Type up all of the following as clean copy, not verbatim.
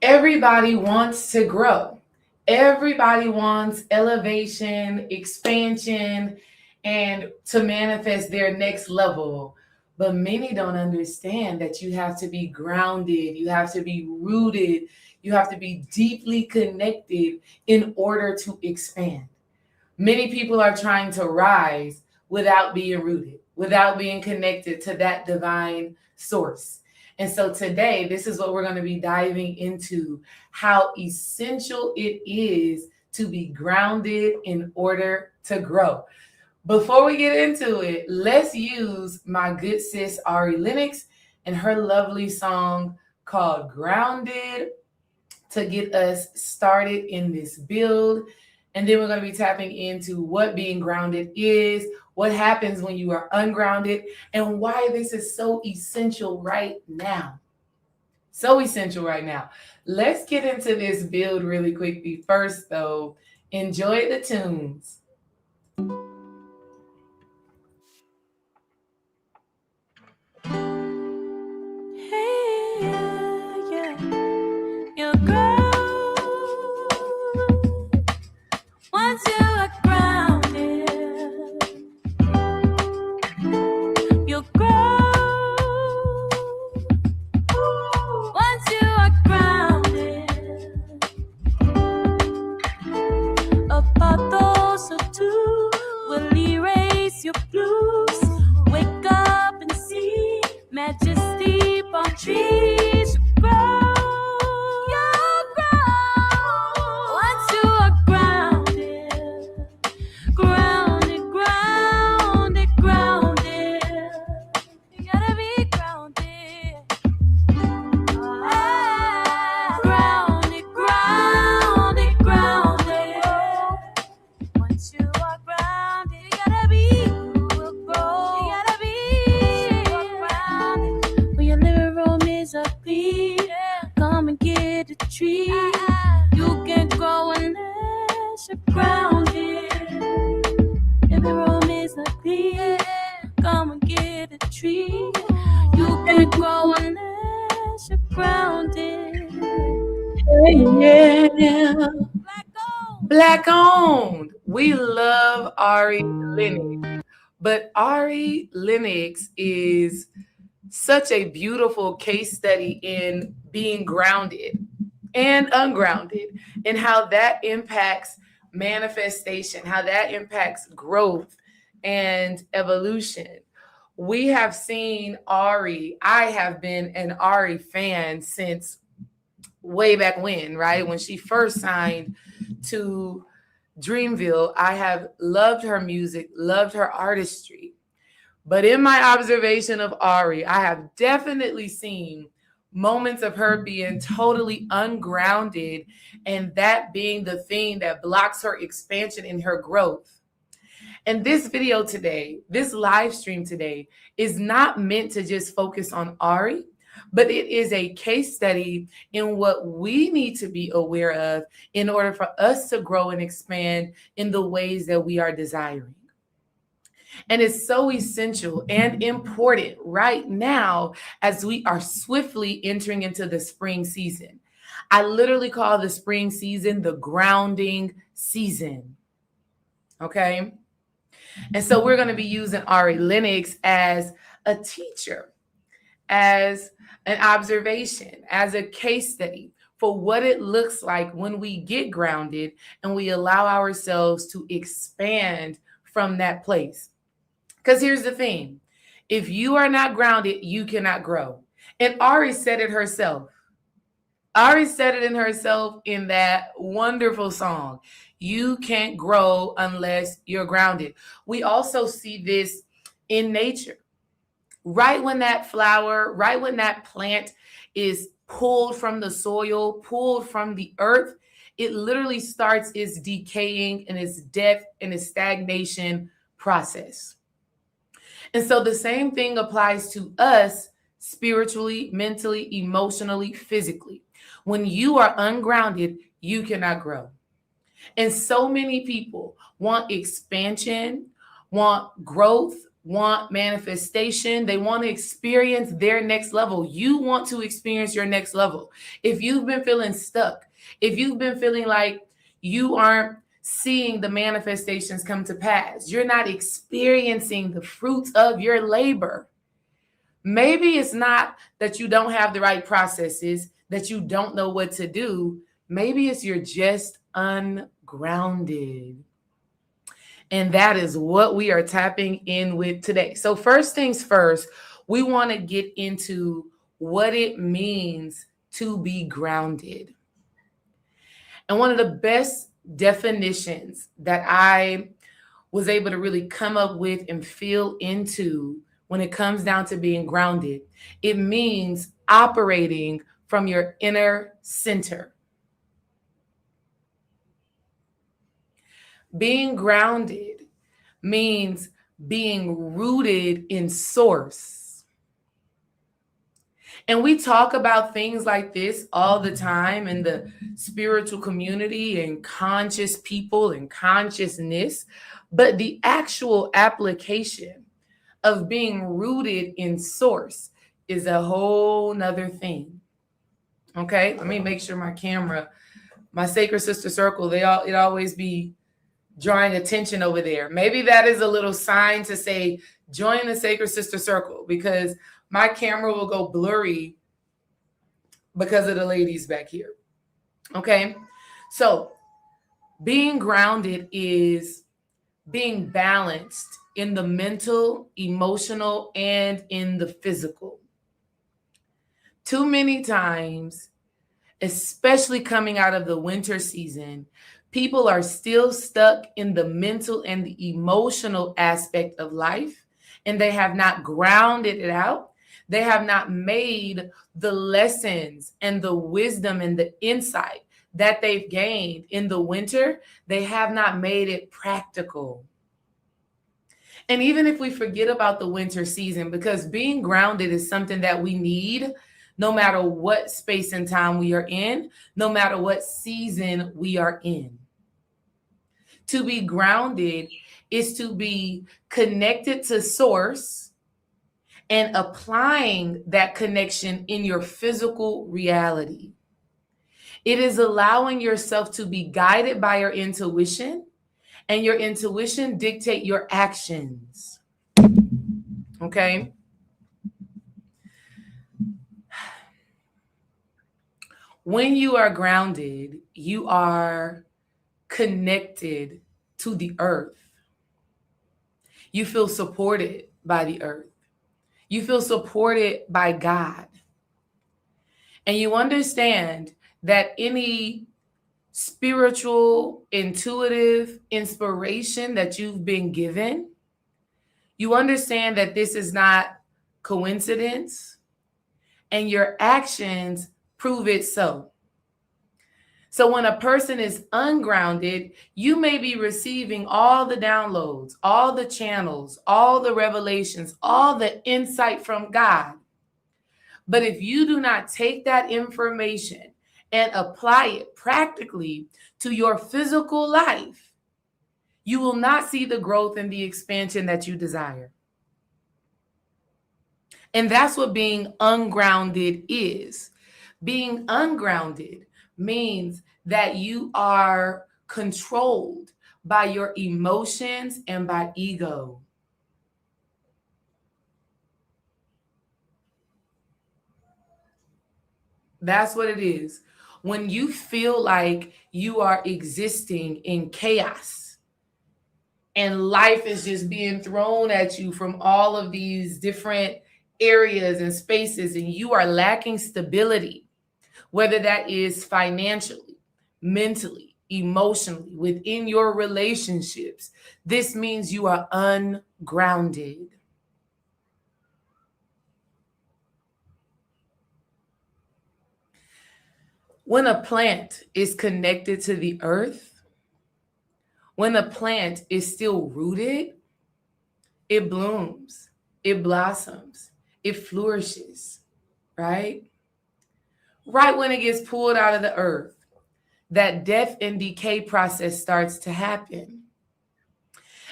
Everybody wants to grow. Everybody wants elevation, expansion, and to manifest their next level. But many don't understand that you have to be grounded, you have to be rooted, you have to be deeply connected in order to expand. Many people are trying to rise without being rooted, without being connected to that divine source. And so today, this is what we're going to be diving into, how essential it is to be grounded in order to grow. Before we get into it, let's use my good sis Ari Lennox and her lovely song called Grounded to get us started in this build. And then we're going to be tapping into what being grounded is, what happens when you are ungrounded, and why this is so essential right now. So essential right now. Let's get into this build really quickly. First, though, enjoy the tunes. Once you are grounded, you'll grow. Once you are grounded, about those who do will erase your blues. Wake up and see majesty on trees. Grow. Tree, you can grow unless you're grounded. If the room is not clear, come and get a tree. You can grow unless you're grounded. Yeah. Black owned. We love Ari Lennox. But Ari Lennox is such a beautiful case study in being grounded and ungrounded, and how that impacts manifestation, how that impacts growth and evolution. We have seen Ari. I have been an Ari fan since way back when, right? When she first signed to Dreamville, I have loved her music, loved her artistry. But in my observation of Ari, I have definitely seen moments of her being totally ungrounded, and that being the thing that blocks her expansion and her growth. And this video today, this live stream today, is not meant to just focus on Ari, but it is a case study in what we need to be aware of in order for us to grow and expand in the ways that we are desiring. And it's so essential and important right now as we are swiftly entering into the spring season. I literally call the spring season the grounding season. Okay? And so we're going to be using Ari Lennox as a teacher, as an observation, as a case study for what it looks like when we get grounded and we allow ourselves to expand from that place. Because here's the thing. If you are not grounded, you cannot grow. And Ari said it herself. Ari said it in herself in that wonderful song. You can't grow unless you're grounded. We also see this in nature. Right when that flower, right when that plant is pulled from the soil, pulled from the earth, it literally starts its decaying and its death and its stagnation process. And so the same thing applies to us spiritually, mentally, emotionally, physically. When you are ungrounded, you cannot grow. And so many people want expansion, want growth, want manifestation. They want to experience their next level. You want to experience your next level. If you've been feeling stuck, if you've been feeling like you aren't seeing the manifestations come to pass, you're not experiencing the fruits of your labor. Maybe it's not that you don't have the right processes, that you don't know what to do. Maybe it's you're just ungrounded. And that is what we are tapping in with today. So first things first, we want to get into what it means to be grounded. And one of the best definitions that I was able to really come up with and feel into when it comes down to being grounded, it means operating from your inner center. Being grounded means being rooted in source. And we talk about things like this all the time in the spiritual community and conscious people and consciousness, but the actual application of being rooted in source is a whole nother thing. Okay, let me make sure my camera, my Sacred Sister Circle, it always be drawing attention over there. Maybe that is a little sign to say, join the Sacred Sister Circle, because my camera will go blurry because of the ladies back here. Okay, so being grounded is being balanced in the mental, emotional, and in the physical. Too many times, especially coming out of the winter season, people are still stuck in the mental and the emotional aspect of life, and they have not grounded it out. They have not made the lessons and the wisdom and the insight that they've gained in the winter, they have not made it practical. And even if we forget about the winter season, because being grounded is something that we need no matter what space and time we are in, no matter what season we are in. To be grounded is to be connected to source and applying that connection in your physical reality. It is allowing yourself to be guided by your intuition, and your intuition dictate your actions. Okay? When you are grounded, you are connected to the earth. You feel supported by the earth. You feel supported by God. And you understand that any spiritual, intuitive inspiration that you've been given, you understand that this is not coincidence, and your actions prove it so. So when a person is ungrounded, you may be receiving all the downloads, all the channels, all the revelations, all the insight from God. But if you do not take that information and apply it practically to your physical life, you will not see the growth and the expansion that you desire. And that's what being ungrounded is. Being ungrounded means that you are controlled by your emotions and by ego. That's what it is. When you feel like you are existing in chaos and life is just being thrown at you from all of these different areas and spaces, and you are lacking stability, whether that is financially, mentally, emotionally, within your relationships, this means you are ungrounded. When a plant is connected to the earth, when a plant is still rooted, it blooms, it blossoms, it flourishes, right? Right when it gets pulled out of the earth, that death and decay process starts to happen.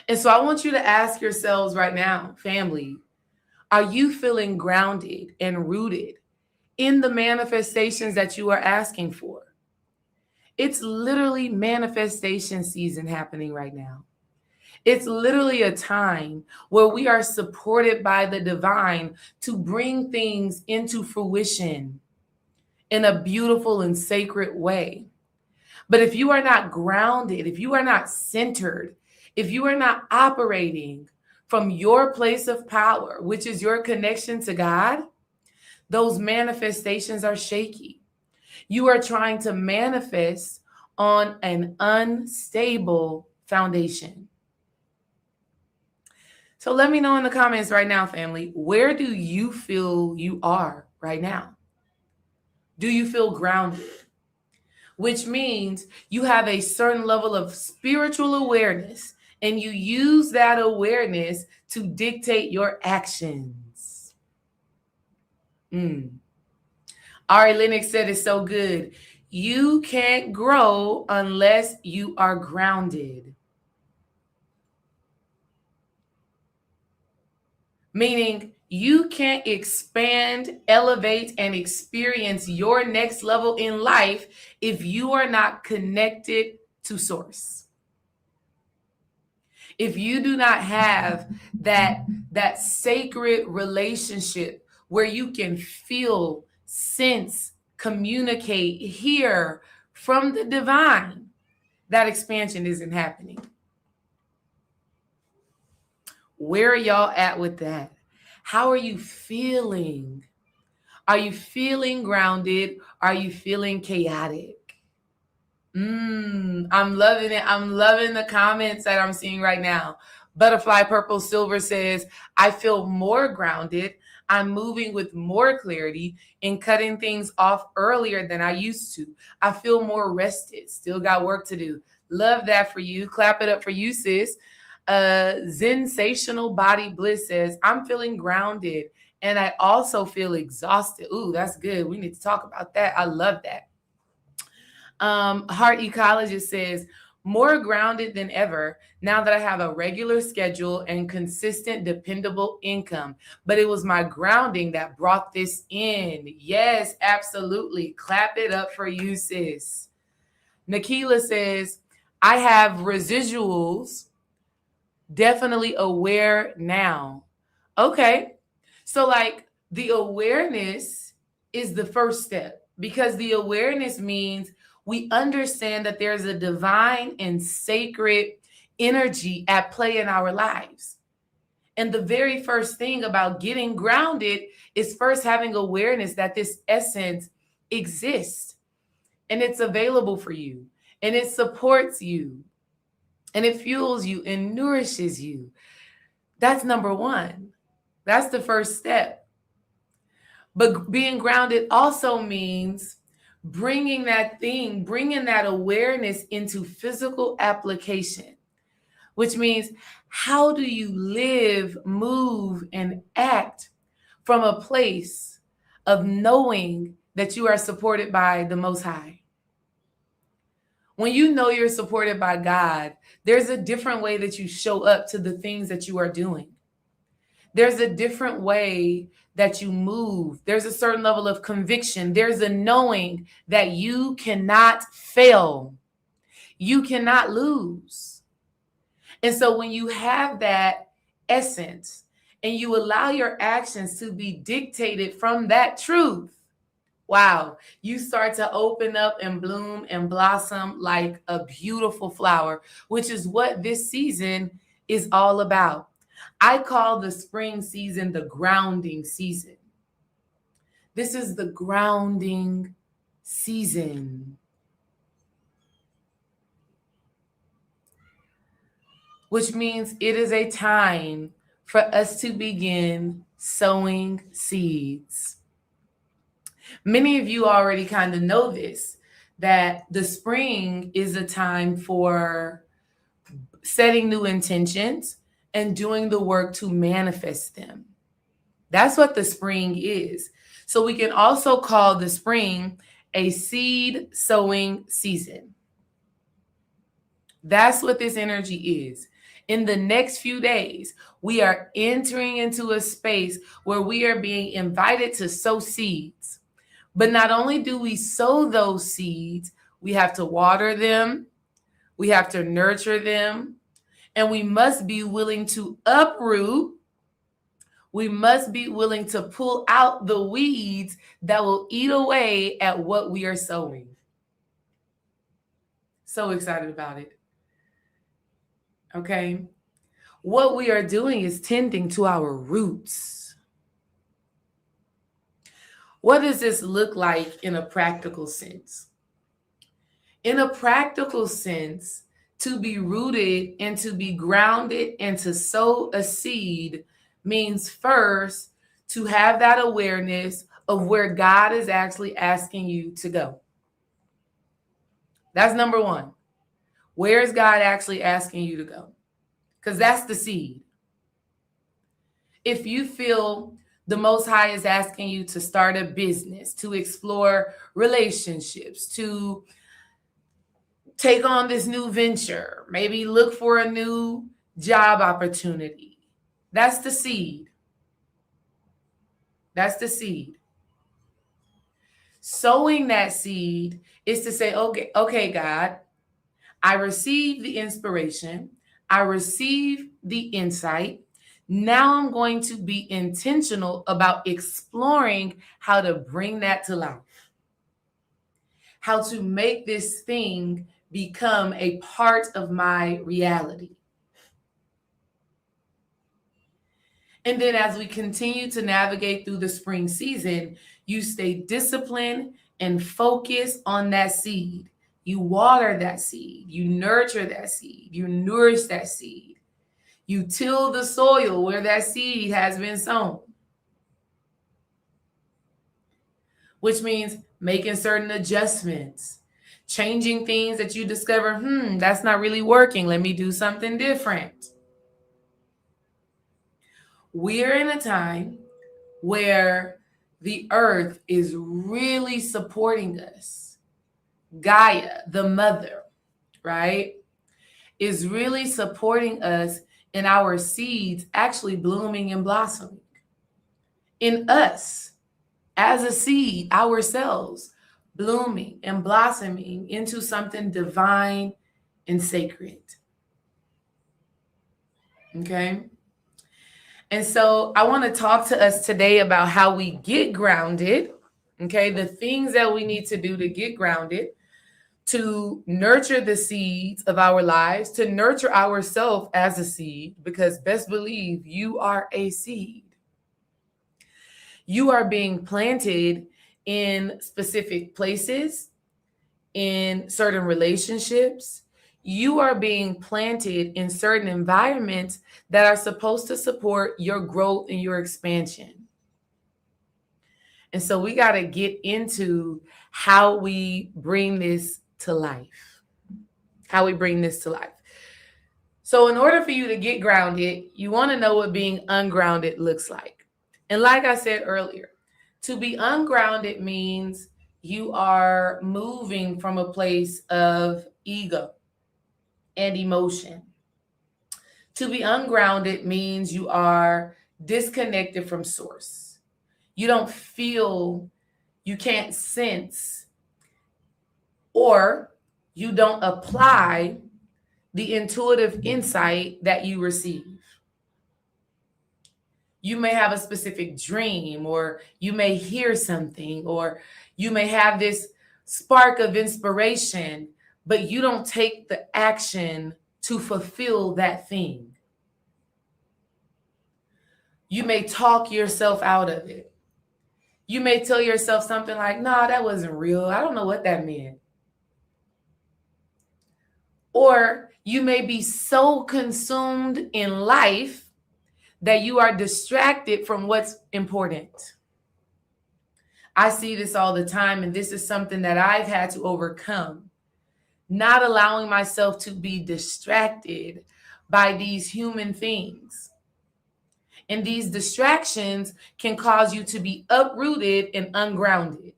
And so I want you to ask yourselves right now, family, are you feeling grounded and rooted in the manifestations that you are asking for? It's literally manifestation season happening right now. It's literally a time where we are supported by the divine to bring things into fruition in a beautiful and sacred way. But if you are not grounded, if you are not centered, if you are not operating from your place of power, which is your connection to God, those manifestations are shaky. You are trying to manifest on an unstable foundation. So let me know in the comments right now, family, where do you feel you are right now? Do you feel grounded? Which means you have a certain level of spiritual awareness and you use that awareness to dictate your actions. Ari Lennox said it's so good. You can't grow unless you are grounded. Meaning you can't expand, elevate, and experience your next level in life if you are not connected to source. If you do not have that sacred relationship where you can feel, sense, communicate, hear from the divine, that expansion isn't happening. Where are y'all at with that? How are you feeling? Are you feeling grounded? Are you feeling chaotic? I'm loving it. I'm loving the comments that I'm seeing right now. Butterfly Purple Silver says, I feel more grounded. I'm moving with more clarity and cutting things off earlier than I used to. I feel more rested. Still got work to do. Love that for you. Clap it up for you, sis. Sensational Body Bliss says, I'm feeling grounded and I also feel exhausted. Ooh, that's good. We need to talk about that. I love that. Heart Ecologist says, more grounded than ever now that I have a regular schedule and consistent, dependable income. But it was my grounding that brought this in. Yes, absolutely. Clap it up for you, sis. Nikila says, I have residuals, definitely aware now. Okay. So like the awareness is the first step because the awareness means we understand that there's a divine and sacred energy at play in our lives. And the very first thing about getting grounded is first having awareness that this essence exists and it's available for you and it supports you and it fuels you and nourishes you. That's number one. That's the first step. But being grounded also means bringing that awareness into physical application, which means how do you live, move, and act from a place of knowing that you are supported by the Most High? When you know you're supported by God, there's a different way that you show up to the things that you are doing. There's a different way that you move. There's a certain level of conviction. There's a knowing that you cannot fail. You cannot lose. And so when you have that essence and you allow your actions to be dictated from that truth, wow, you start to open up and bloom and blossom like a beautiful flower, which is what this season is all about. I call the spring season the grounding season. This is the grounding season, which means it is a time for us to begin sowing seeds. Many of you already kind of know this, that the spring is a time for setting new intentions and doing the work to manifest them. That's what the spring is. So we can also call the spring a seed sowing season. That's what this energy is. In the next few days, we are entering into a space where we are being invited to sow seeds. But not only do we sow those seeds, we have to water them, we have to nurture them, and we must be willing to uproot. We must be willing to pull out the weeds that will eat away at what we are sowing. So excited about it. Okay. What we are doing is tending to our roots. What does this look like in a practical sense? In a practical sense, to be rooted and to be grounded and to sow a seed means first to have that awareness of where God is actually asking you to go. That's number one. Where is God actually asking you to go? Because that's the seed. If you feel the Most High is asking you to start a business, to explore relationships, to take on this new venture, maybe look for a new job opportunity, that's the seed. That's the seed. Sowing that seed is to say, okay, God, I receive the inspiration. I receive the insight. Now I'm going to be intentional about exploring how to bring that to life, how to make this thing become a part of my reality. And then as we continue to navigate through the spring season, you stay disciplined and focused on that seed. You water that seed. You nurture that seed. You nourish that seed. You till the soil where that seed has been sown. Which means making certain adjustments, changing things that you discover, that's not really working. Let me do something different. We're in a time where the earth is really supporting us. Gaia, the mother, right, is really supporting us in our seeds actually blooming and blossoming. In us, as a seed, ourselves blooming and blossoming into something divine and sacred. Okay? And so I want to talk to us today about how we get grounded, okay? The things that we need to do to get grounded, to nurture the seeds of our lives, to nurture ourselves as a seed, because best believe you are a seed. You are being planted in specific places, in certain relationships. You are being planted in certain environments that are supposed to support your growth and your expansion. And so we got to get into how we bring this to life. How we bring this to life. So in order for you to get grounded, you want to know what being ungrounded looks like. And like I said earlier, to be ungrounded means you are moving from a place of ego and emotion. To be ungrounded means you are disconnected from source. You don't feel, you can't sense, or you don't apply the intuitive insight that you receive. You may have a specific dream, or you may hear something, or you may have this spark of inspiration, but you don't take the action to fulfill that thing. You may talk yourself out of it. You may tell yourself something like, nah, that wasn't real. I don't know what that meant. Or you may be so consumed in life that you are distracted from what's important. I see this all the time, and this is something that I've had to overcome. Not allowing myself to be distracted by these human things. And these distractions can cause you to be uprooted and ungrounded.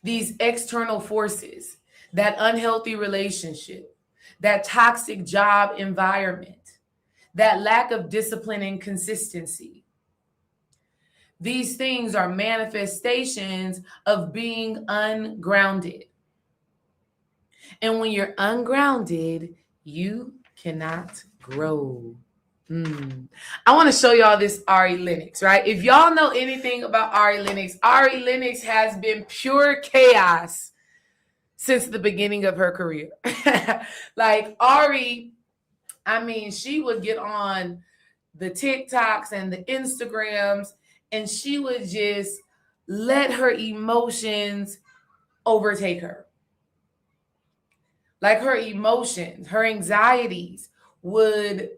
These external forces, that unhealthy relationship, that toxic job environment, that lack of discipline and consistency. These things are manifestations of being ungrounded. And when you're ungrounded, you cannot grow. I want to show y'all this Ari Lennox, right? If y'all know anything about Ari Lennox has been pure chaos since the beginning of her career. Like Ari, I mean, she would get on the TikToks and the Instagrams, and she would just let her emotions overtake her. Like her emotions, her anxieties would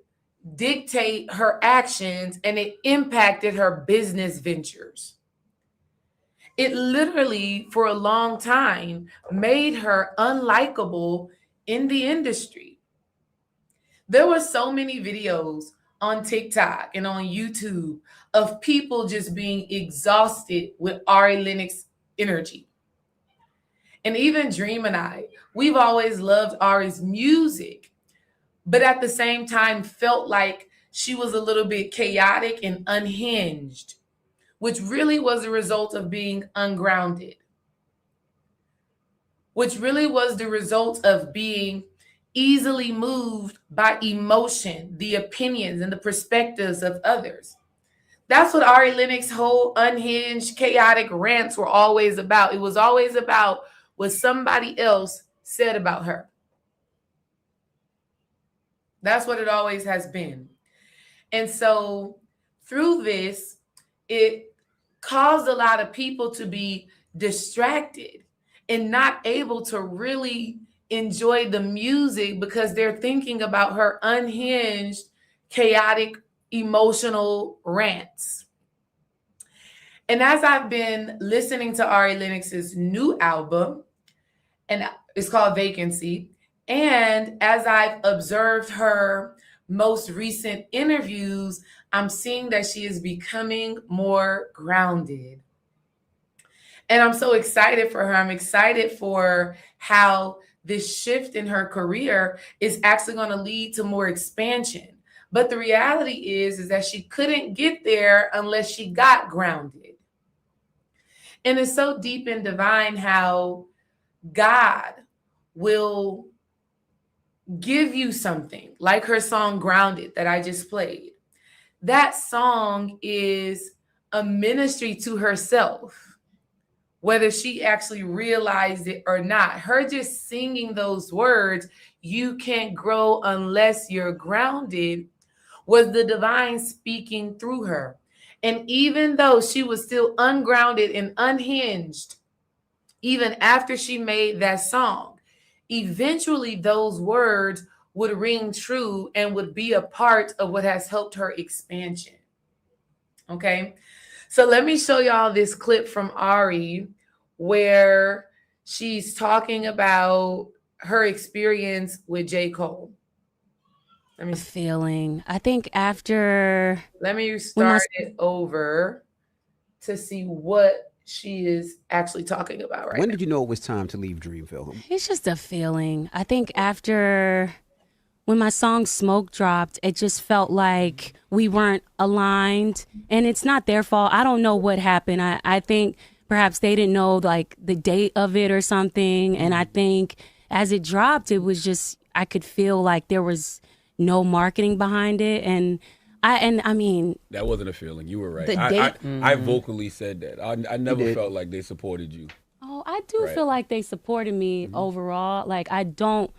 dictate her actions, and it impacted her business ventures. It literally, for a long time, made her unlikable in the industry. There were so many videos on TikTok and on YouTube of people just being exhausted with Ari Lennox energy. And even Dream and I, we've always loved Ari's music, but at the same time felt like she was a little bit chaotic and unhinged, which really was a result of being ungrounded, which really was the result of being easily moved by emotion, the opinions and the perspectives of others. That's what Ari Lennox's whole unhinged, chaotic rants were always about. It was always about what somebody else said about her. That's what it always has been. And so through this, it caused a lot of people to be distracted and not able to really enjoy the music because they're thinking about her unhinged, chaotic, emotional rants. And as I've been listening to Ari Lennox's new album, and it's called Vacancy, and as I've observed her most recent interviews, I'm seeing that she is becoming more grounded. And I'm so excited for her. I'm excited for how this shift in her career is actually going to lead to more expansion. But the reality is that she couldn't get there unless she got grounded. And it's so deep and divine how God will give you something like her song Grounded that I just played. That song is a ministry to herself, whether she actually realized it or not. Her just singing those words, "You can't grow unless you're grounded," was the divine speaking through her. And even though she was still ungrounded and unhinged, even after she made that song, eventually those words would ring true and would be a part of what has helped her expansion. Okay, so let me show y'all this clip from Ari where she's talking about her experience with J. Cole. Let me feeling. I think after. Let me start it over to see what she is actually talking about right When now. did you know it was time to leave Dreamville? It's just a feeling. I think after when my song Smoke dropped, it just felt like we weren't aligned, and it's not their fault. I don't know what happened. I think perhaps they didn't know like the date of it or something. And I think as it dropped, it was just, I could feel like there was no marketing behind it. And I mean, that wasn't a feeling. You were right. The I vocally said that. I never felt like they supported you. Oh, I do feel like they supported me overall. Like, I don't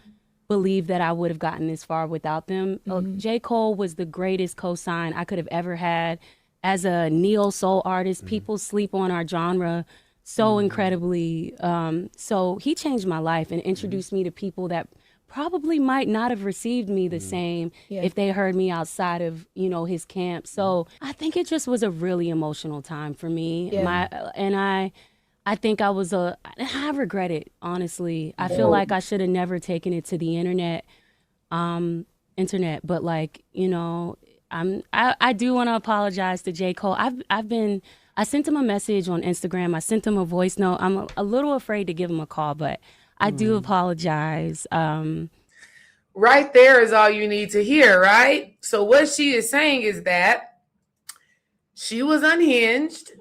believe that I would have gotten this far without them. J. Cole was the greatest cosign I could have ever had as a neo soul artist. People sleep on our genre so incredibly. So he changed my life and introduced me to people that probably might not have received me the same if they heard me outside of, his camp. So I think it just was a really emotional time for me. I think I regret it, honestly. I feel like I should have never taken it to the internet, but like, I do want to apologize to J. Cole. I sent him a message on Instagram. I sent him a voice note. I'm a little afraid to give him a call, but I do apologize. right there is all you need to hear, right? So what she is saying is that she was unhinged.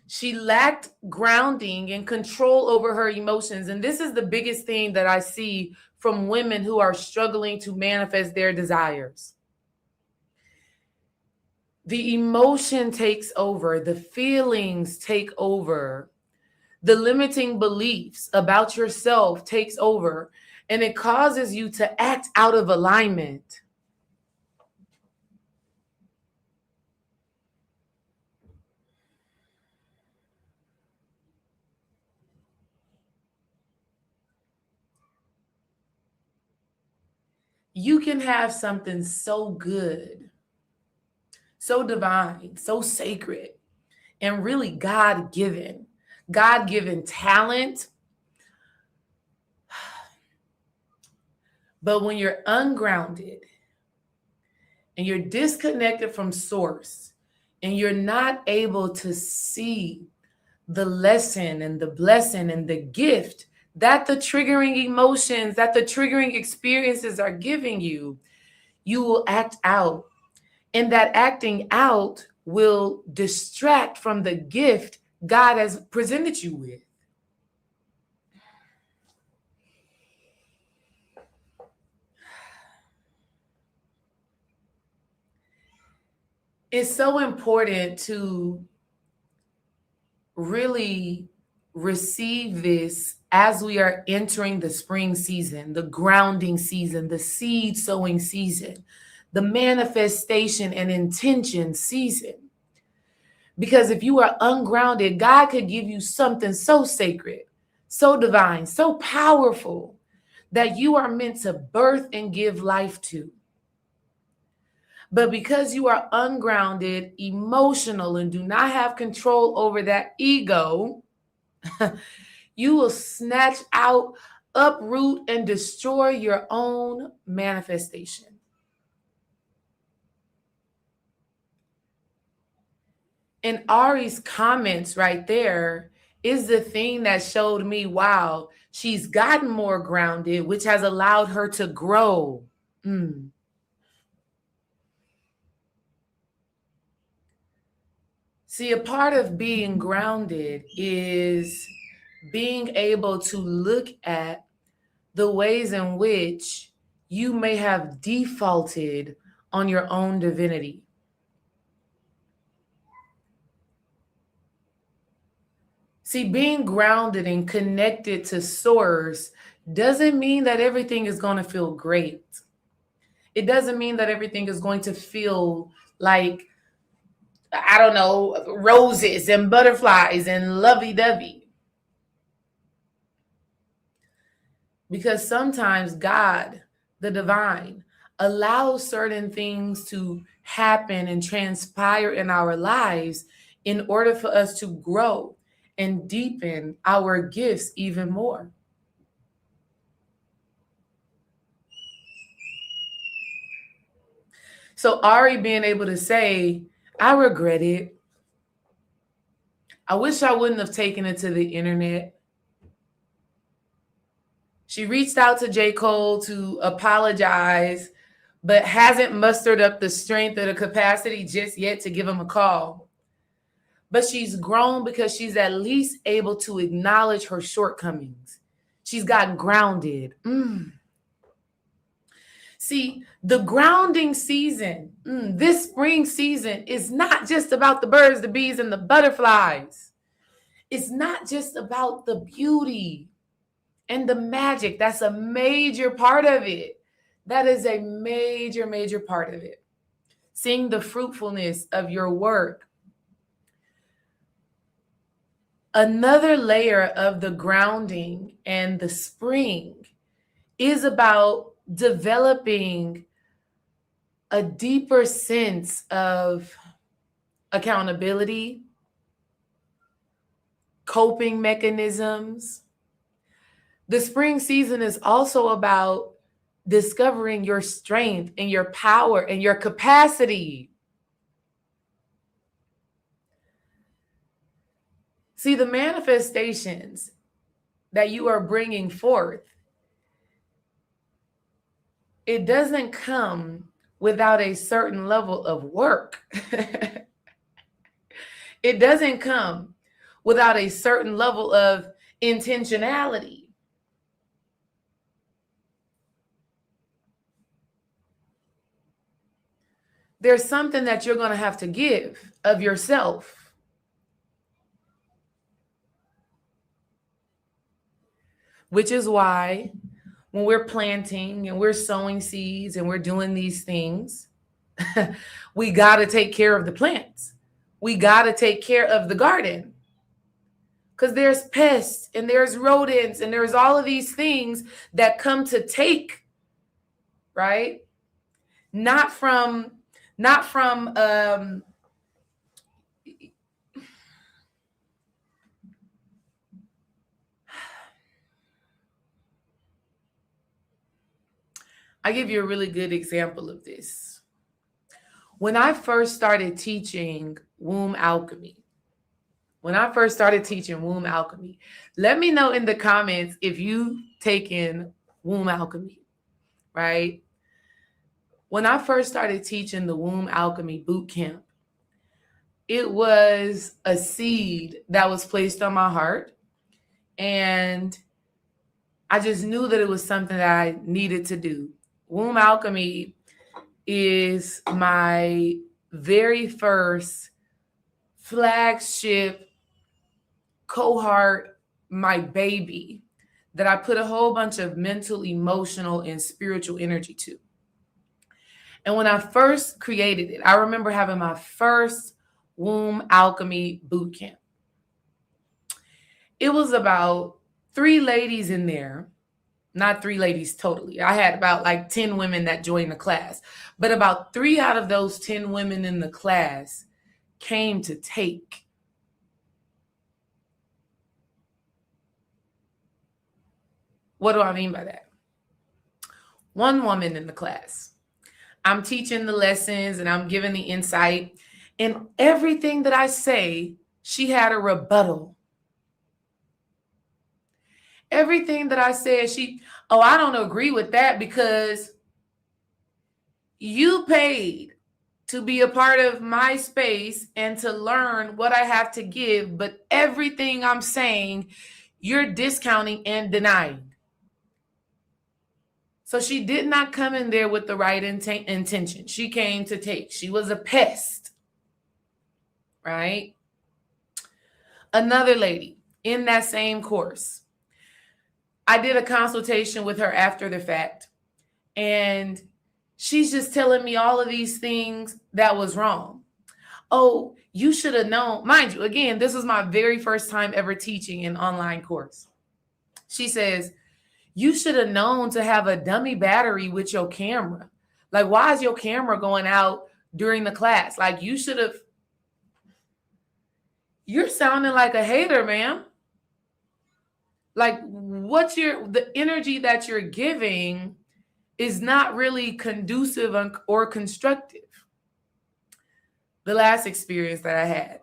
She lacked grounding and control over her emotions. And this is the biggest thing that I see from women who are struggling to manifest their desires. The emotion takes over, the feelings take over, the limiting beliefs about yourself takes over, and it causes you to act out of alignment. You can have something so good, so divine, so sacred, and really God-given talent. But when you're ungrounded and you're disconnected from source and you're not able to see the lesson and the blessing and the gift that the triggering emotions, that the triggering experiences are giving you, you will act out. And that acting out will distract from the gift God has presented you with. It's so important to really receive this as we are entering the spring season, the grounding season, the seed sowing season, the manifestation and intention season. Because if you are ungrounded, God could give you something so sacred, so divine, so powerful that you are meant to birth and give life to. But because you are ungrounded, emotional, and do not have control over that ego, you will snatch out, uproot, and destroy your own manifestation. And Ari's comments right there is the thing that showed me, wow, she's gotten more grounded, which has allowed her to grow. See, a part of being grounded is being able to look at the ways in which you may have defaulted on your own divinity. See, being grounded and connected to source doesn't mean that everything is going to feel great. It doesn't mean that everything is going to feel like, I don't know, roses and butterflies and lovey-dovey. Because sometimes God, the divine, allows certain things to happen and transpire in our lives in order for us to grow and deepen our gifts even more. So Ari being able to say, I regret it. I wish I wouldn't have taken it to the internet. She reached out to J. Cole to apologize, but hasn't mustered up the strength or the capacity just yet to give him a call. But she's grown because she's at least able to acknowledge her shortcomings. She's gotten grounded. See, the grounding season, this spring season, is not just about the birds, the bees, and the butterflies. It's not just about the beauty and the magic. That's a major part of it. That is a major, major part of it. Seeing the fruitfulness of your work. Another layer of the grounding and the spring is about developing a deeper sense of accountability, coping mechanisms. The spring season is also about discovering your strength and your power and your capacity. See, the manifestations that you are bringing forth, it doesn't come without a certain level of work. It doesn't come without a certain level of intentionality. There's something that you're going to have to give of yourself. Which is why when we're planting and we're sowing seeds and we're doing these things, we got to take care of the plants. We got to take care of the garden. Because there's pests and there's rodents and there's all of these things that come to take, right? Not from I give you a really good example of this. When I first started teaching womb alchemy, let me know in the comments if you've taken womb alchemy, right? When I first started teaching the womb alchemy boot camp, it was a seed that was placed on my heart. And I just knew that it was something that I needed to do. Womb alchemy is my very first flagship cohort, my baby, that I put a whole bunch of mental, emotional, and spiritual energy to. And when I first created it, I remember having my first womb alchemy boot camp. It was about 3 ladies in there, not 3 ladies totally. I had about like 10 women that joined the class, but about 3 out of those 10 women in the class came to take. What do I mean by that? 1 woman in the class, I'm teaching the lessons and I'm giving the insight, and everything that I say, she had a rebuttal. Everything that I said, I don't agree with that because you paid to be a part of my space and to learn what I have to give, but everything I'm saying, you're discounting and denying. So she did not come in there with the right intention. She came to take. She was a pest, right? Another lady in that same course, I did a consultation with her after the fact, and she's just telling me all of these things that was wrong. Oh, you should have known. Mind you, again, this was my very first time ever teaching an online course. She says, you should have known to have a dummy battery with your camera. Like, why is your camera going out during the class? Like, you should have. You're sounding like a hater, ma'am. Like, the energy that you're giving is not really conducive or constructive. The last experience that I had,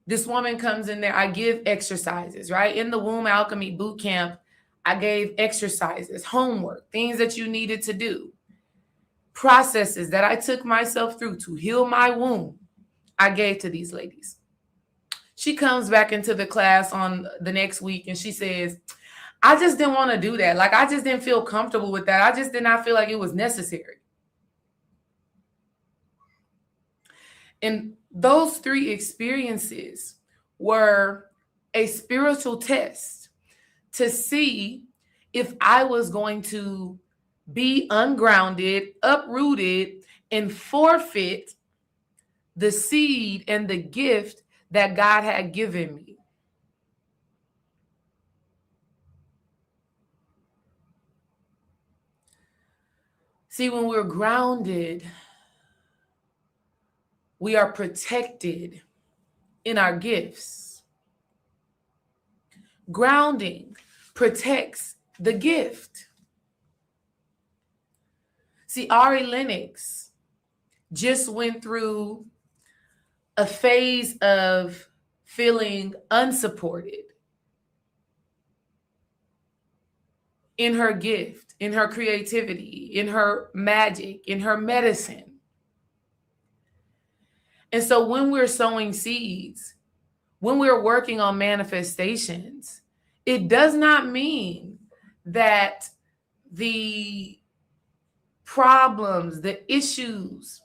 this woman comes in there. I give exercises, right? In the womb alchemy boot camp, I gave exercises, homework, things that you needed to do, processes that I took myself through to heal my womb. I gave to these ladies. She comes back into the class on the next week and she says, I just didn't want to do that. Like, I just didn't feel comfortable with that. I just did not feel like it was necessary. And those 3 experiences were a spiritual test to see if I was going to be ungrounded, uprooted, and forfeit the seed and the gift that God had given me. See, when we're grounded, we are protected in our gifts. Grounding protects the gift. See, Ari Lennox just went through a phase of feeling unsupported in her gift, in her creativity, in her magic, in her medicine. And so when we're sowing seeds, when we're working on manifestations, it does not mean that the problems, the issues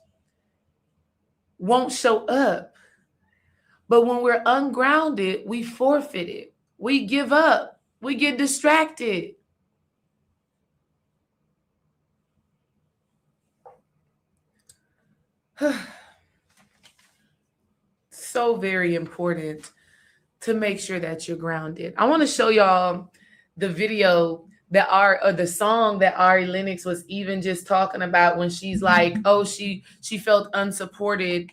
won't show up. But when we're ungrounded, we forfeit it. We give up. We get distracted. So very important to make sure that you're grounded. I want to show y'all the video the song that Ari Lennox was even just talking about when she's like, oh, she felt unsupported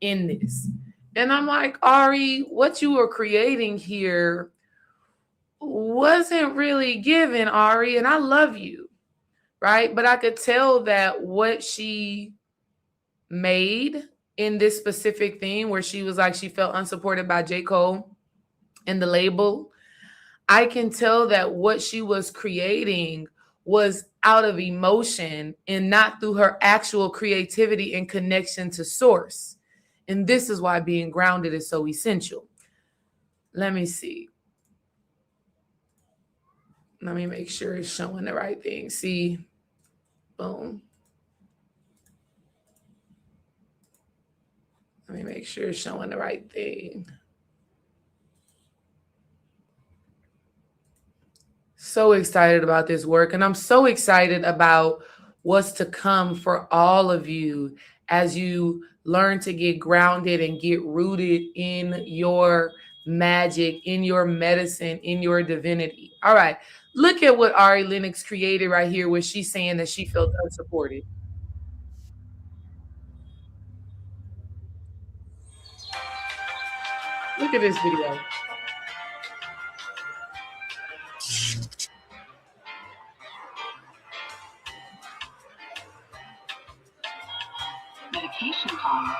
in this. And I'm like, Ari, what you were creating here wasn't really given, Ari, and I love you, right? But I could tell that what she made in this specific thing where she was like, she felt unsupported by J. Cole and the label, I can tell that what she was creating was out of emotion and not through her actual creativity and connection to source. And this is why being grounded is so essential. Let me see. Let me make sure it's showing the right thing. See, boom. Let me make sure it's showing the right thing. So excited about this work. And I'm so excited about what's to come for all of you as you learn to get grounded and get rooted in your magic, in your medicine, in your divinity. All right. Look at what Ari Lennox created right here where she's saying that she felt unsupported. Look at this video. Medication time.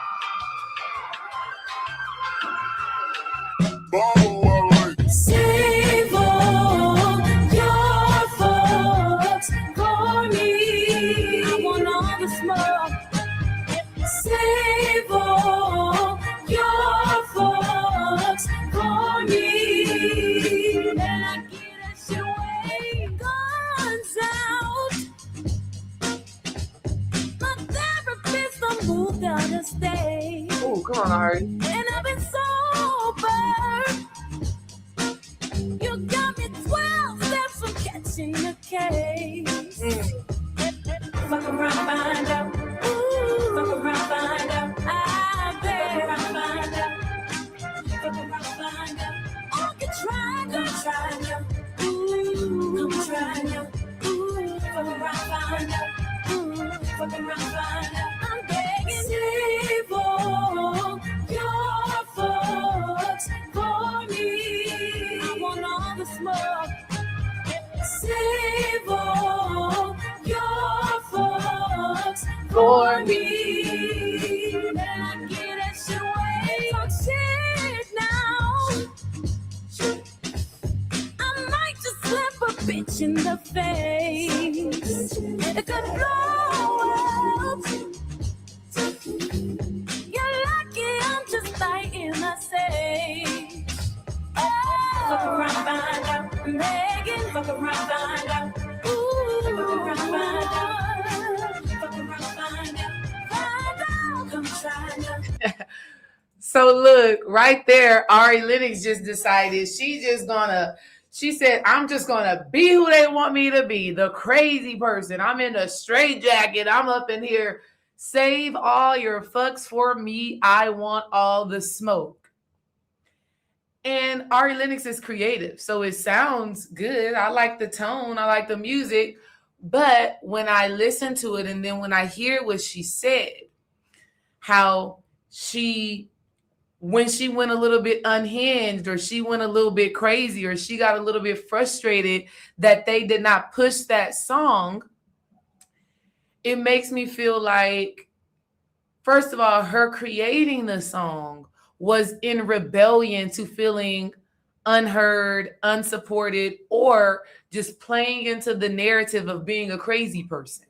Save all your folks for me. I want all the smoke. Save all your folks for me. And I get that shit away. Guns out. My therapist done moved out of state. Oh, come on, Ari. And I've been sober. You got me 12 steps from catching a case. Fuck around, find out. Ooh, fuck around, find out. I bet. Fuck around, find out. Fuck around, find out. I can try, come try now. Ooh, come try now. Ooh, fuck around, find out. Ooh, fuck around, find out. I'm begging you for your folks for me. I want all the smoke. Save all your folks for me. Then I get that shit away. Talk shit now. I might just slap a bitch in the face. It could blow up. You're lucky I'm just biting the safe. Fuck around, find out. I'm begging. Fuck around, find out. Ooh, fuck around, find out. Fuck around, find out. Find out. Come try now. So look, right there, Ari Lennox just decided she said, I'm just gonna be who they want me to be, the crazy person. I'm in a straitjacket. I'm up in here. Save all your fucks for me. I want all the smoke. And Ari Lennox is creative, so it sounds good. I like the tone. I like the music. But when I listen to it and then when I hear what she said, how when she went a little bit unhinged or she went a little bit crazy or she got a little bit frustrated that they did not push that song, it makes me feel like, first of all, her creating the song was in rebellion to feeling unheard, unsupported, or just playing into the narrative of being a crazy person.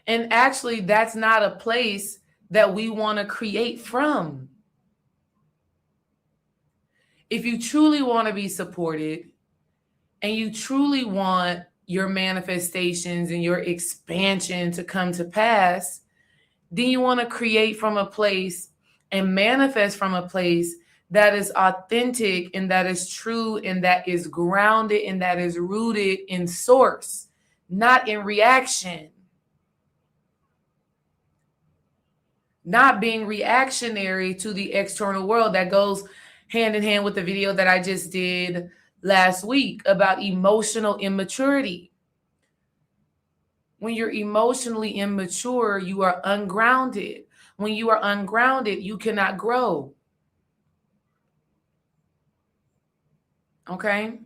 And actually, that's not a place that we want to create from. If you truly want to be supported and you truly want your manifestations and your expansion to come to pass, then you want to create from a place and manifest from a place that is authentic and that is true and that is grounded and that is rooted in source, not in reaction. Not being reactionary to the external world. That goes hand in hand with the video that I just did last week about emotional immaturity. When you're emotionally immature, you are ungrounded. When you are ungrounded, you cannot grow. Okay?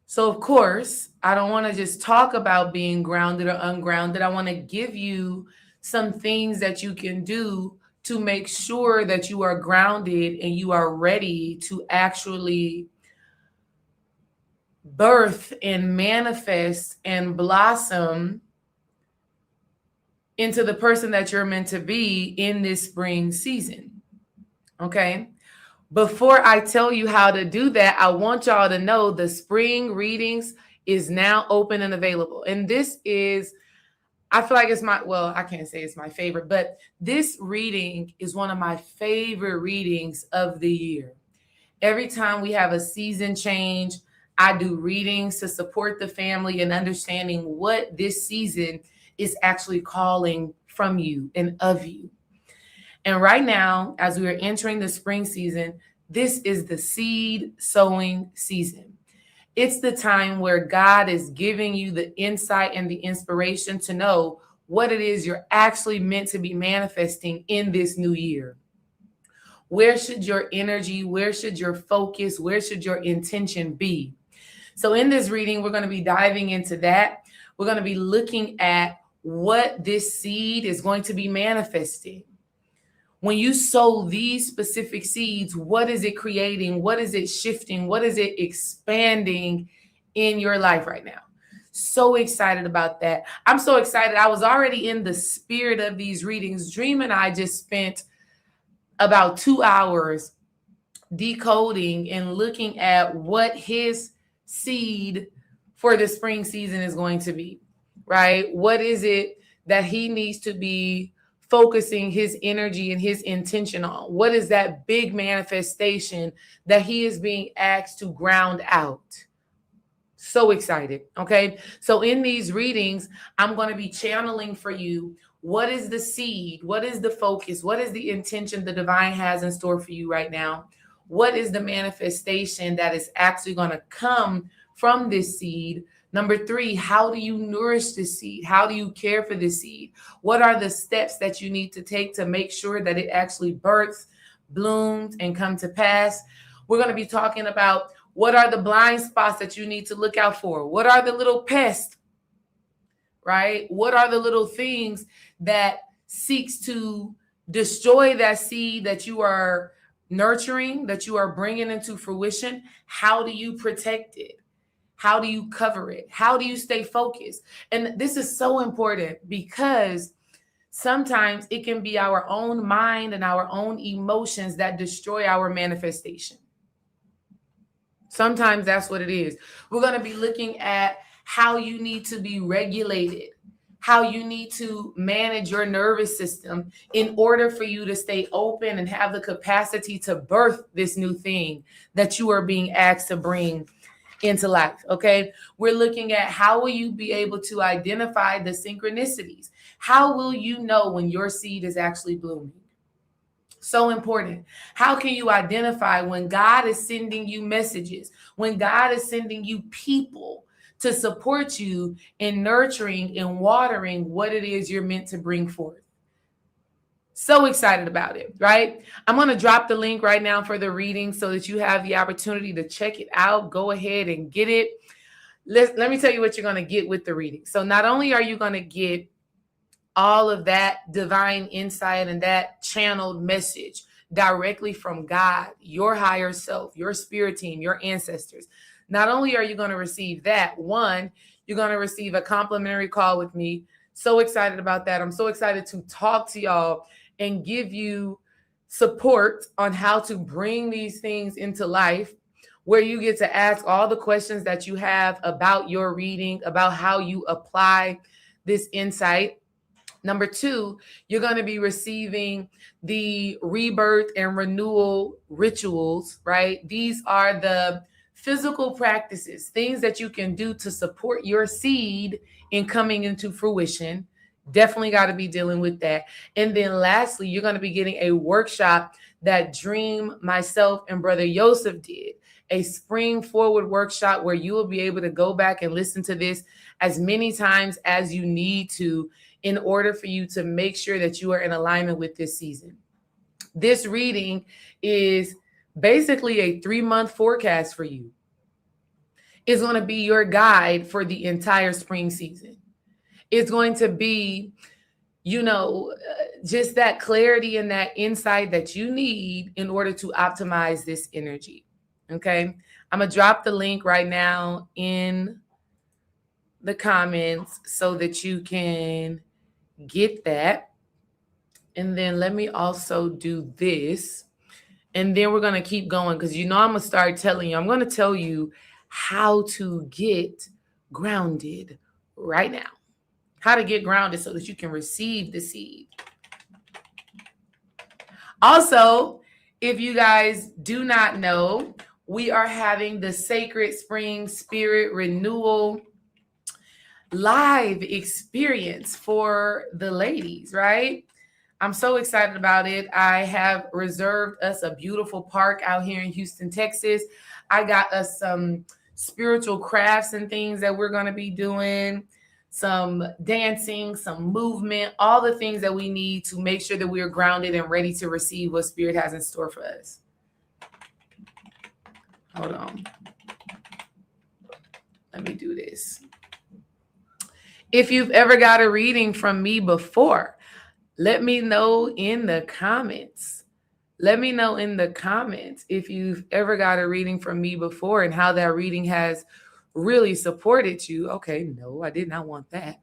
So, of course, I don't want to just talk about being grounded or ungrounded. I want to give you some things that you can do to make sure that you are grounded and you are ready to actually birth and manifest and blossom into the person that you're meant to be in this spring season. Okay? Before I tell you how to do that, I want y'all to know the spring readings is now open and available. And this is, I feel like it's I can't say it's my favorite, but this reading is one of my favorite readings of the year. Every time we have a season change, I do readings to support the family and understanding what this season is actually calling from you and of you. And right now, as we are entering the spring season, this is the seed sowing season. It's the time where God is giving you the insight and the inspiration to know what it is you're actually meant to be manifesting in this new year. Where should your energy, where should your focus, where should your intention be? So in this reading, we're going to be diving into that. We're going to be looking at what this seed is going to be manifesting. When you sow these specific seeds, what is it creating? What is it shifting? What is it expanding in your life right now? So excited about that. I'm so excited. I was already in the spirit of these readings. Dream and I just spent about 2 hours decoding and looking at what his seed for the spring season is going to be, right? What is it that he needs to be focusing his energy and his intention on? What is that big manifestation that he is being asked to ground out? So excited. Okay. So in these readings, I'm going to be channeling for you. What is the seed? What is the focus? What is the intention the divine has in store for you right now? What is the manifestation that is actually going to come from this seed? Number 3, how do you nourish the seed? How do you care for the seed? What are the steps that you need to take to make sure that it actually births, blooms, and comes to pass? We're going to be talking about what are the blind spots that you need to look out for? What are the little pests, right? What are the little things that seeks to destroy that seed that you are nurturing, that you are bringing into fruition? How do you protect it? How do you cover it? How do you stay focused? And this is so important because sometimes it can be our own mind and our own emotions that destroy our manifestation. Sometimes that's what it is. We're going to be looking at how you need to be regulated, how you need to manage your nervous system in order for you to stay open and have the capacity to birth this new thing that you are being asked to bring into life. Okay. We're looking at how will you be able to identify the synchronicities? How will you know when your seed is actually blooming? So important. How can you identify when God is sending you messages, when God is sending you people to support you in nurturing and watering what it is you're meant to bring forth? So excited about it, right? I'm going to drop the link right now for the reading so that you have the opportunity to check it out. Go ahead and get it. let me tell you what you're going to get with the reading. So not only are you going to get all of that divine insight and that channeled message directly from God, your higher self, your spirit team, your ancestors. Not only are you going to receive that, one, you're going to receive a complimentary call with me. So excited about that. I'm so excited to talk to y'all and give you support on how to bring these things into life, where you get to ask all the questions that you have about your reading, about how you apply this insight. Number two, you're going to be receiving the rebirth and renewal rituals, right? These are the physical practices, things that you can do to support your seed in coming into fruition. Definitely got to be dealing with that. And then lastly, you're going to be getting a workshop that Dream, myself, and Brother Yosef did, a spring forward workshop where you will be able to go back and listen to this as many times as you need to in order for you to make sure that you are in alignment with this season. This reading is basically a 3-month forecast for you. It's going to be your guide for the entire spring season. It's going to be, just that clarity and that insight that you need in order to optimize this energy. Okay. I'm going to drop the link right now in the comments so that you can get that. And then let me also do this. And then we're going to keep going because I'm going to start telling you. I'm going to tell you how to get grounded right now. How to get grounded so that you can receive the seed. Also, if you guys do not know, we are having the Sacred Spring Spirit Renewal live experience for the ladies, right? I'm so excited about it. I have reserved us a beautiful park out here in Houston, Texas. I got us some spiritual crafts and things that we're going to be doing, some dancing, some movement, all the things that we need to make sure that we are grounded and ready to receive what Spirit has in store for us. Hold on. Let me do this. If you've ever got a reading from me before, let me know in the comments. Let me know in the comments if you've ever got a reading from me before and how that reading has really supported you. Okay, no, I did not want that.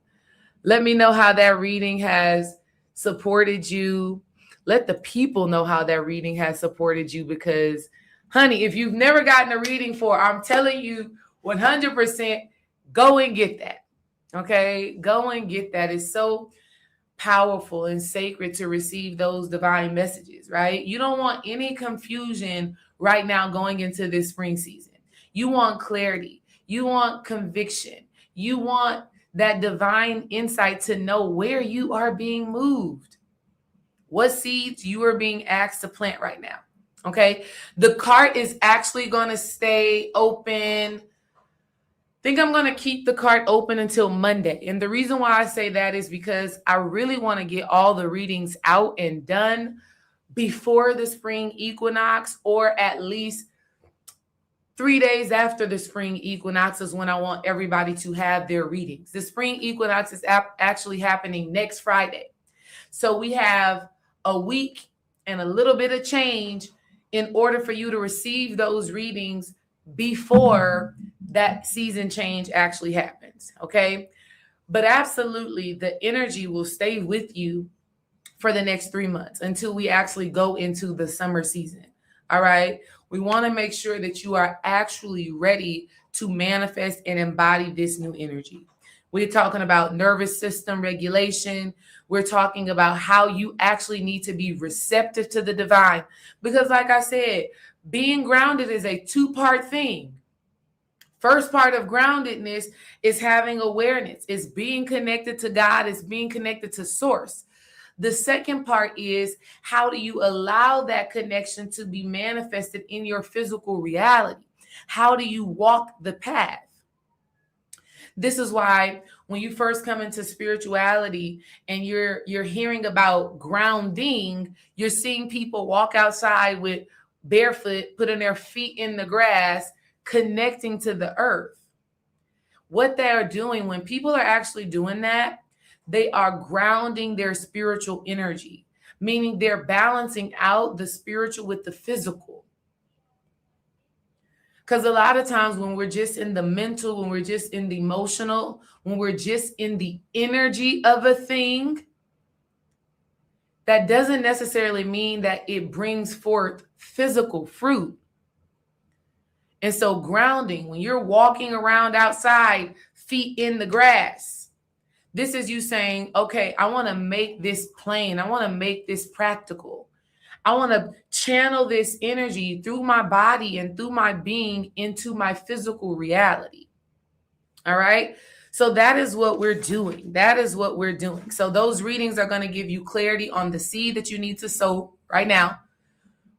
Let me know how that reading has supported you. Let the people know how that reading has supported you because, honey, if you've never gotten a reading for, I'm telling you 100%, go and get that. Okay, go and get that. It's so powerful and sacred to receive those divine messages, right? You don't want any confusion right now going into this spring season. You want clarity. You want conviction. You want that divine insight to know where you are being moved, what seeds you are being asked to plant right now. Okay, the cart is actually going to stay open. I think I'm going to keep the cart open until Monday. And the reason why I say that is because I really want to get all the readings out and done before the spring equinox, or at least 3 days after the spring equinox is when I want everybody to have their readings. The spring equinox is actually happening next Friday. So we have a week and a little bit of change in order for you to receive those readings before that season change actually happens. Okay. But absolutely, the energy will stay with you for the next 3 months until we actually go into the summer season. All right. We want to make sure that you are actually ready to manifest and embody this new energy. We're talking about nervous system regulation. We're talking about how you actually need to be receptive to the divine. Because like I said, being grounded is a 2-part thing. First part of groundedness is having awareness. It's being connected to God. It's being connected to source. The second part is how do you allow that connection to be manifested in your physical reality? How do you walk the path? This is why when you first come into spirituality and you're hearing about grounding, you're seeing people walk outside with barefoot, putting their feet in the grass, connecting to the earth. what they are doing, when people are actually doing that, they are grounding their spiritual energy, meaning they're balancing out the spiritual with the physical. Because a lot of times when we're just in the mental, when we're just in the emotional, when we're just in the energy of a thing, that doesn't necessarily mean that it brings forth physical fruit. And so grounding, when you're walking around outside, feet in the grass, this is you saying, okay, I want to make this plain. I want to make this practical. I want to channel this energy through my body and through my being into my physical reality. All right. So that is what we're doing. That is what we're doing. So those readings are going to give you clarity on the seed that you need to sow right now,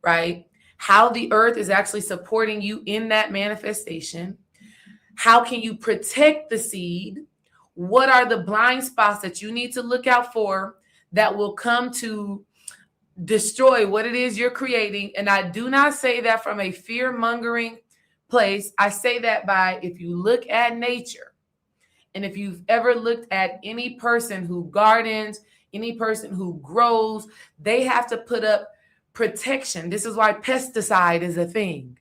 right? How the earth is actually supporting you in that manifestation. How can you protect the seed? What are the blind spots that you need to look out for that will come to destroy what it is you're creating? And I do not say that from a fear-mongering place. I say that by, if you look at nature, and if you've ever looked at any person who gardens, any person who grows, they have to put up protection. This is why pesticide is a thing.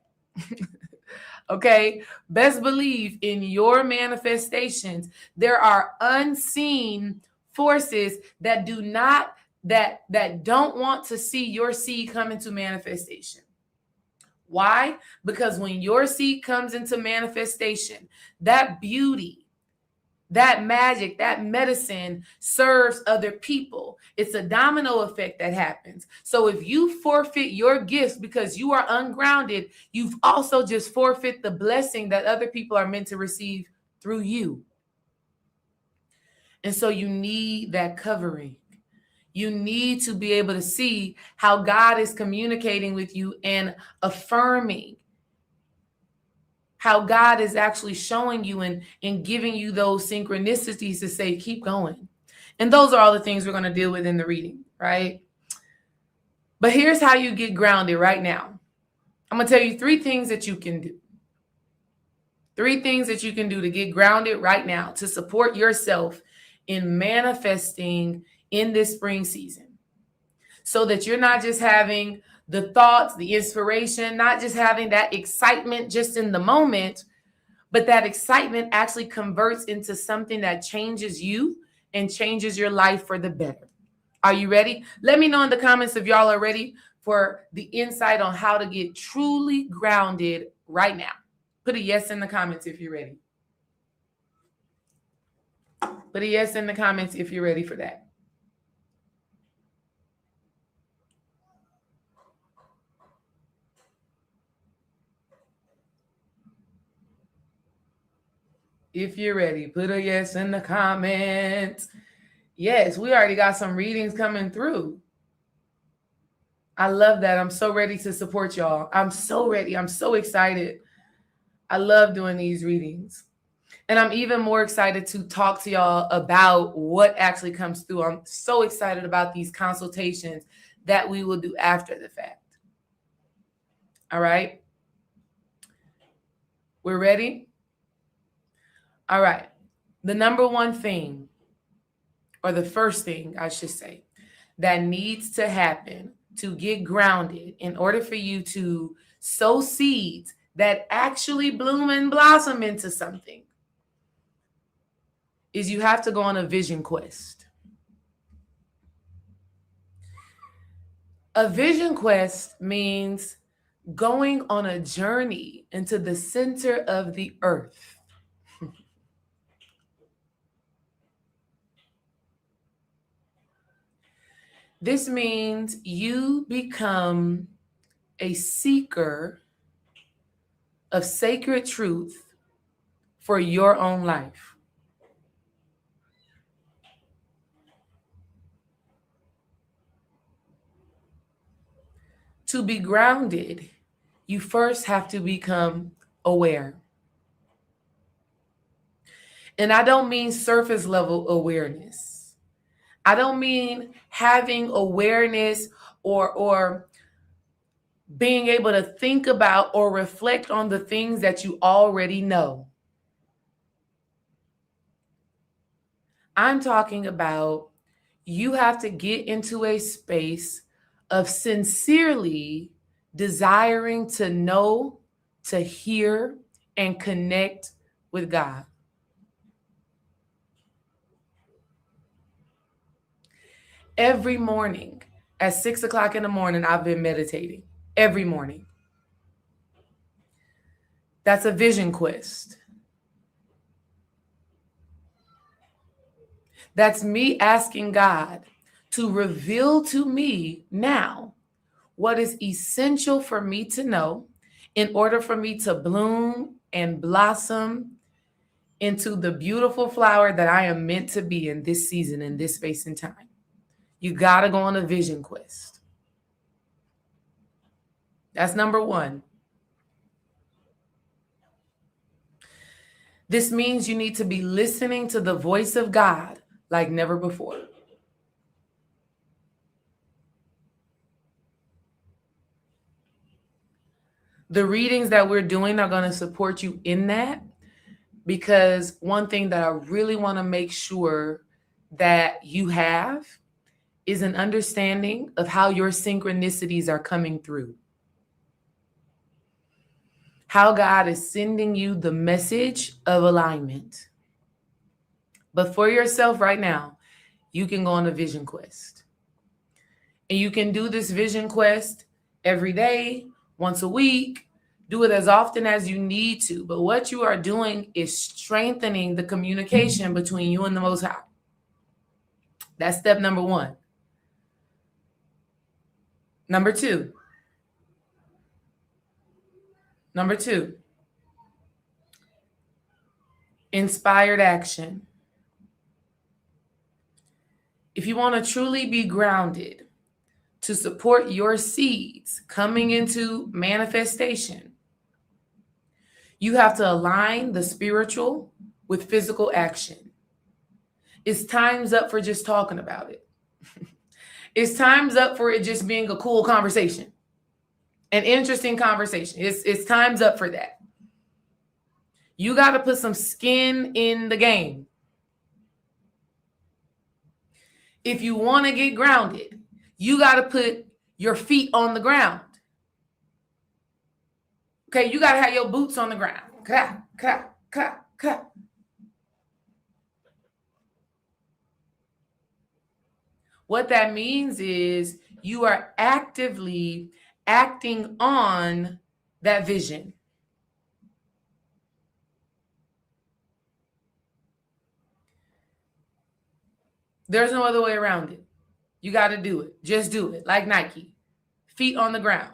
Okay, best believe in your manifestations, there are unseen forces that do not, that don't want to see your seed come into manifestation. Why? Because when your seed comes into manifestation, that beauty, that magic, that medicine serves other people. It's a domino effect that happens. So if you forfeit your gifts because you are ungrounded, you've also just forfeit the blessing that other people are meant to receive through you. And so you need that covering. You need to be able to see how God is communicating with you and affirming how God is actually showing you and giving you those synchronicities to say, keep going. And those are all the things we're going to deal with in the reading, right? But here's how you get grounded right now. I'm going to tell you 3 things that you can do. 3 things that you can do to get grounded right now to support yourself in manifesting in this spring season. So that you're not just having the thoughts, the inspiration, not just having that excitement just in the moment, but that excitement actually converts into something that changes you and changes your life for the better. Are you ready? Let me know in the comments if y'all are ready for the insight on how to get truly grounded right now. Put a yes in the comments if you're ready. Put a yes in the comments if you're ready for that. If you're ready, put a yes in the comments. Yes, we already got some readings coming through. I love that. I'm so ready to support y'all. I'm so ready. I'm so excited. I love doing these readings. And I'm even more excited to talk to y'all about what actually comes through. I'm so excited about these consultations that we will do after the fact. All right. We're ready? All right. The number one thing, or the first thing, I should say, that needs to happen to get grounded in order for you to sow seeds that actually bloom and blossom into something is you have to go on a vision quest. A vision quest means going on a journey into the center of the earth. This means you become a seeker of sacred truth for your own life. To be grounded, you first have to become aware. And I don't mean surface level awareness. I don't mean having awareness or being able to think about or reflect on the things that you already know. I'm talking about you have to get into a space of sincerely desiring to know, to hear, and connect with God. Every morning at 6 o'clock in the morning, I've been meditating. Every morning. That's a vision quest. That's me asking God to reveal to me now what is essential for me to know in order for me to bloom and blossom into the beautiful flower that I am meant to be in this season, in this space and time. You got to go on a vision quest. That's number one. This means you need to be listening to the voice of God like never before. The readings that we're doing are going to support you in that, because one thing that I really want to make sure that you have is an understanding of how your synchronicities are coming through. How God is sending you the message of alignment. But for yourself right now, you can go on a vision quest. And you can do this vision quest every day, once a week. Do it as often as you need to. But what you are doing is strengthening the communication between you and the Most High. That's step number one. Number two, inspired action. If you want to truly be grounded to support your seeds coming into manifestation, you have to align the spiritual with physical action. It's time's up for just talking about it. It's time's up for it just being a cool conversation, an interesting conversation. It's time's up for that. You got to put some skin in the game. If you want to get grounded, you got to put your feet on the ground. Okay, you got to have your boots on the ground. Ka, ka, ka, ka. What that means is you are actively acting on that vision. There's no other way around it. You got to do it. Just do it. Like Nike. Feet on the ground.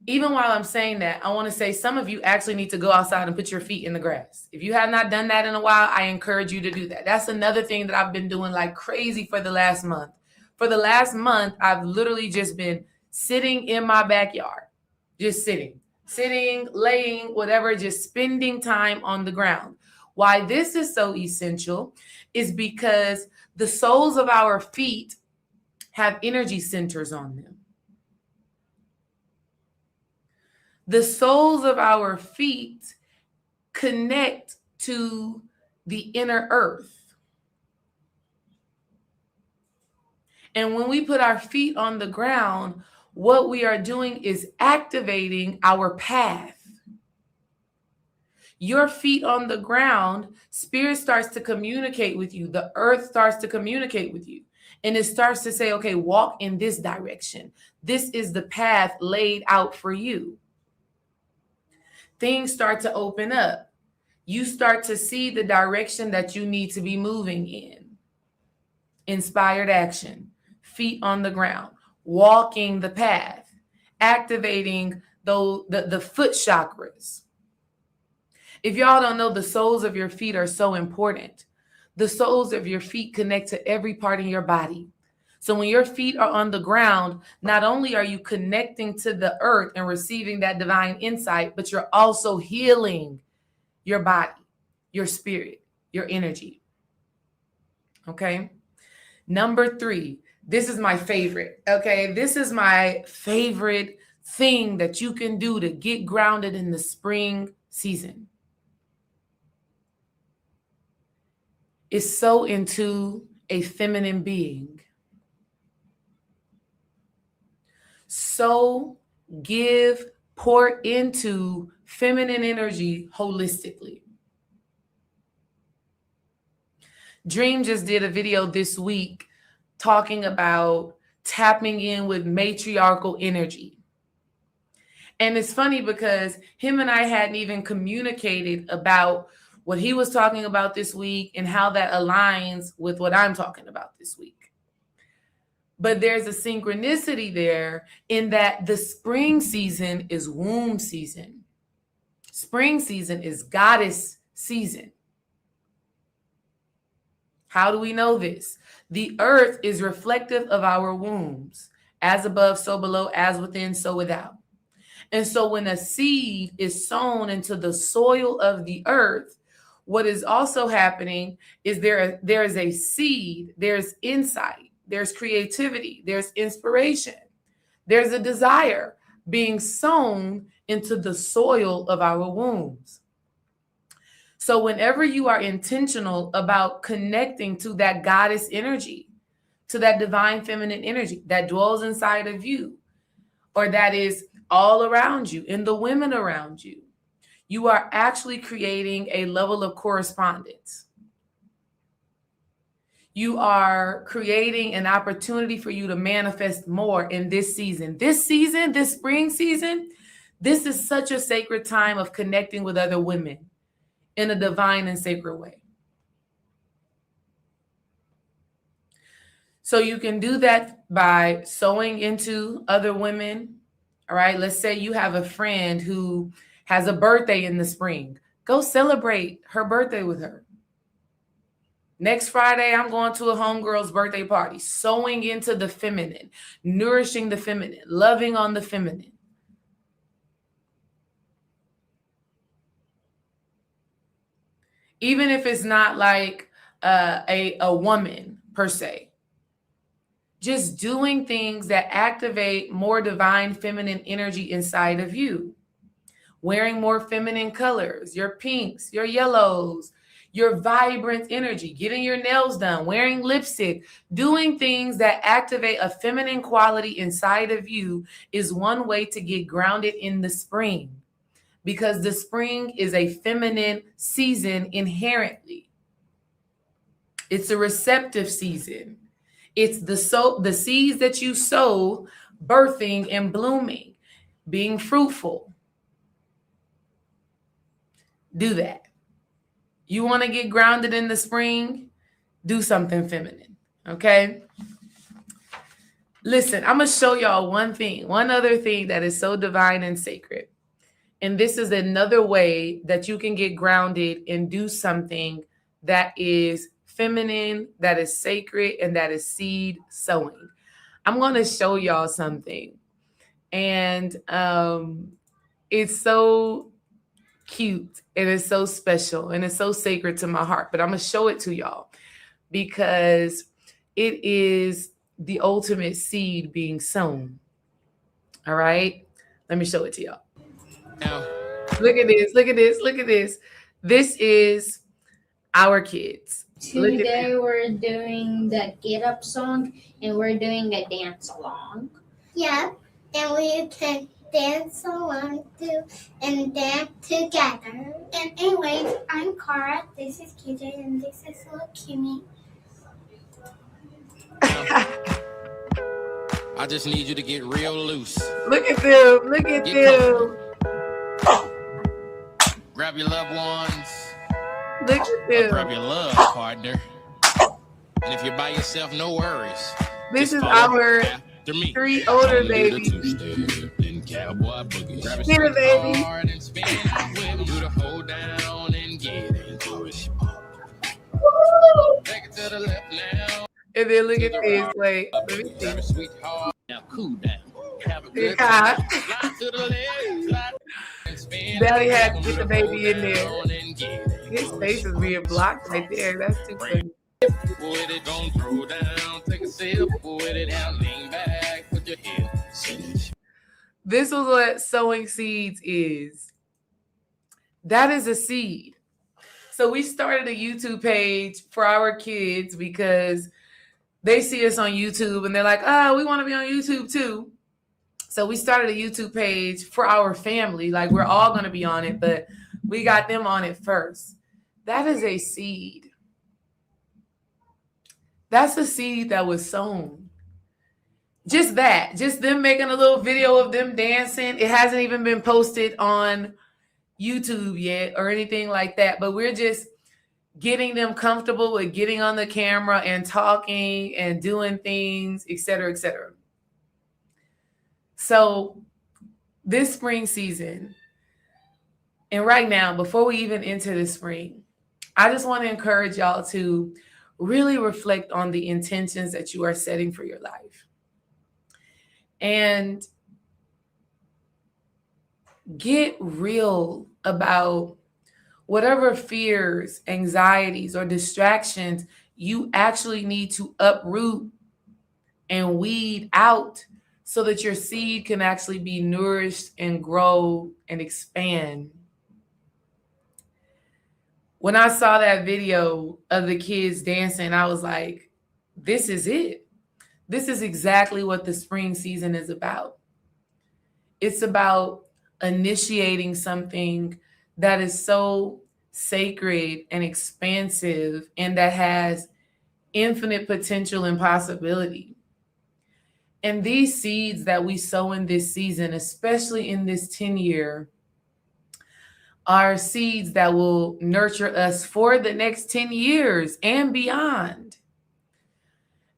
Even while I'm saying that, I want to say some of you actually need to go outside and put your feet in the grass. If you have not done that in a while, I encourage you to do that. That's another thing that I've been doing like crazy for the last month. For the last month, I've literally just been sitting in my backyard. Just sitting, laying, whatever, just spending time on the ground. Why this is so essential is because the soles of our feet have energy centers on them. The soles of our feet connect to the inner earth. And when we put our feet on the ground, what we are doing is activating our path. Your feet on the ground, spirit starts to communicate with you. The earth starts to communicate with you. And it starts to say, okay, walk in this direction. This is the path laid out for you. Things start to open up. You start to see the direction that you need to be moving in. Inspired action, feet on the ground, walking the path, activating the foot chakras. If y'all don't know, the soles of your feet are so important. The soles of your feet connect to every part in your body. So when your feet are on the ground, not only are you connecting to the earth and receiving that divine insight, but you're also healing your body, your spirit, your energy. Okay. Number 3, this is my favorite. Okay. This is my favorite thing that you can do to get grounded in the spring season. is sow into a feminine being. Sow, give, pour into feminine energy holistically. Dream just did a video this week talking about tapping in with matriarchal energy. And it's funny because him and I hadn't even communicated about what he was talking about this week and how that aligns with what I'm talking about this week. But there's a synchronicity there in that the spring season is womb season. Spring season is goddess season. How do we know this? The earth is reflective of our wombs. As above, so below, as within, so without. And so when a seed is sown into the soil of the earth, what is also happening is there is a seed, there's insight, there's creativity, there's inspiration, there's a desire being sown into the soil of our wombs. So whenever you are intentional about connecting to that goddess energy, to that divine feminine energy that dwells inside of you, or that is all around you, in the women around you, you are actually creating a level of correspondence. You are creating an opportunity for you to manifest more in this season. This season, this spring season, this is such a sacred time of connecting with other women in a divine and sacred way. So you can do that by sowing into other women. All right. Let's say you have a friend who has a birthday in the spring. Go celebrate her birthday with her. Next Friday, I'm going to a homegirl's birthday party, sowing into the feminine, nourishing the feminine, loving on the feminine. Even if it's not like a woman per se. Just doing things that activate more divine feminine energy inside of you. Wearing more feminine colors, your pinks, your yellows, your vibrant energy, getting your nails done, wearing lipstick, doing things that activate a feminine quality inside of you is one way to get grounded in the spring, because the spring is a feminine season inherently. It's a receptive season. It's the seeds that you sow, birthing and blooming, being fruitful. Do that. You want to get grounded in the spring? Do something feminine, okay? Listen, I'm going to show y'all one other thing that is so divine and sacred. And this is another way that you can get grounded and do something that is feminine, that is sacred, and that is seed sowing. I'm going to show y'all something. And it's so cute and it's so special and it's so sacred to my heart, but I'm going to show it to y'all because it is the ultimate seed being sown. All right. Let me show it to y'all. Look at this. Look at this. Look at this. This is our kids. Today we're doing the Get Up song and we're doing a dance along. Yep. And we can dance along too and dance together. And anyway, I'm Cara, this is KJ, and this is little Kimmy. I just need you to get real loose. Look at them. Look at them. Grab your loved ones. Look at them. Grab your love partner. And if you're by yourself, no worries. This is our 3 older babies. Here, baby. Do the hold down and get into it. Take it to the left now. And then look at this. Wait, let me see. Now cool down. Have a good Yeah. time. Slide to the left, slide and spin. Daddy had to get the baby in there. His face is being blocked right there. That's too funny. With it, don't throw down. Take a sip with it down. Lean back, put your head. This is what sowing seeds is. That is a seed. So we started a YouTube page for our kids because they see us on YouTube and they're like, we want to be on YouTube too. So we started a YouTube page for our family. Like, we're all going to be on it, but we got them on it first. That is a seed. That's a seed that was sown. Just that. Just them making a little video of them dancing. It hasn't even been posted on YouTube yet or anything like that. But we're just getting them comfortable with getting on the camera and talking and doing things, et cetera, et cetera. So this spring season, and right now, before we even enter the spring, I just want to encourage y'all to really reflect on the intentions that you are setting for your life. And get real about whatever fears, anxieties, or distractions you actually need to uproot and weed out so that your seed can actually be nourished and grow and expand. When I saw that video of the kids dancing, I was like, this is it. This is exactly what the spring season is about. It's about initiating something that is so sacred and expansive and that has infinite potential and possibility. And these seeds that we sow in this season, especially in this 10-year, are seeds that will nurture us for the next 10 years and beyond.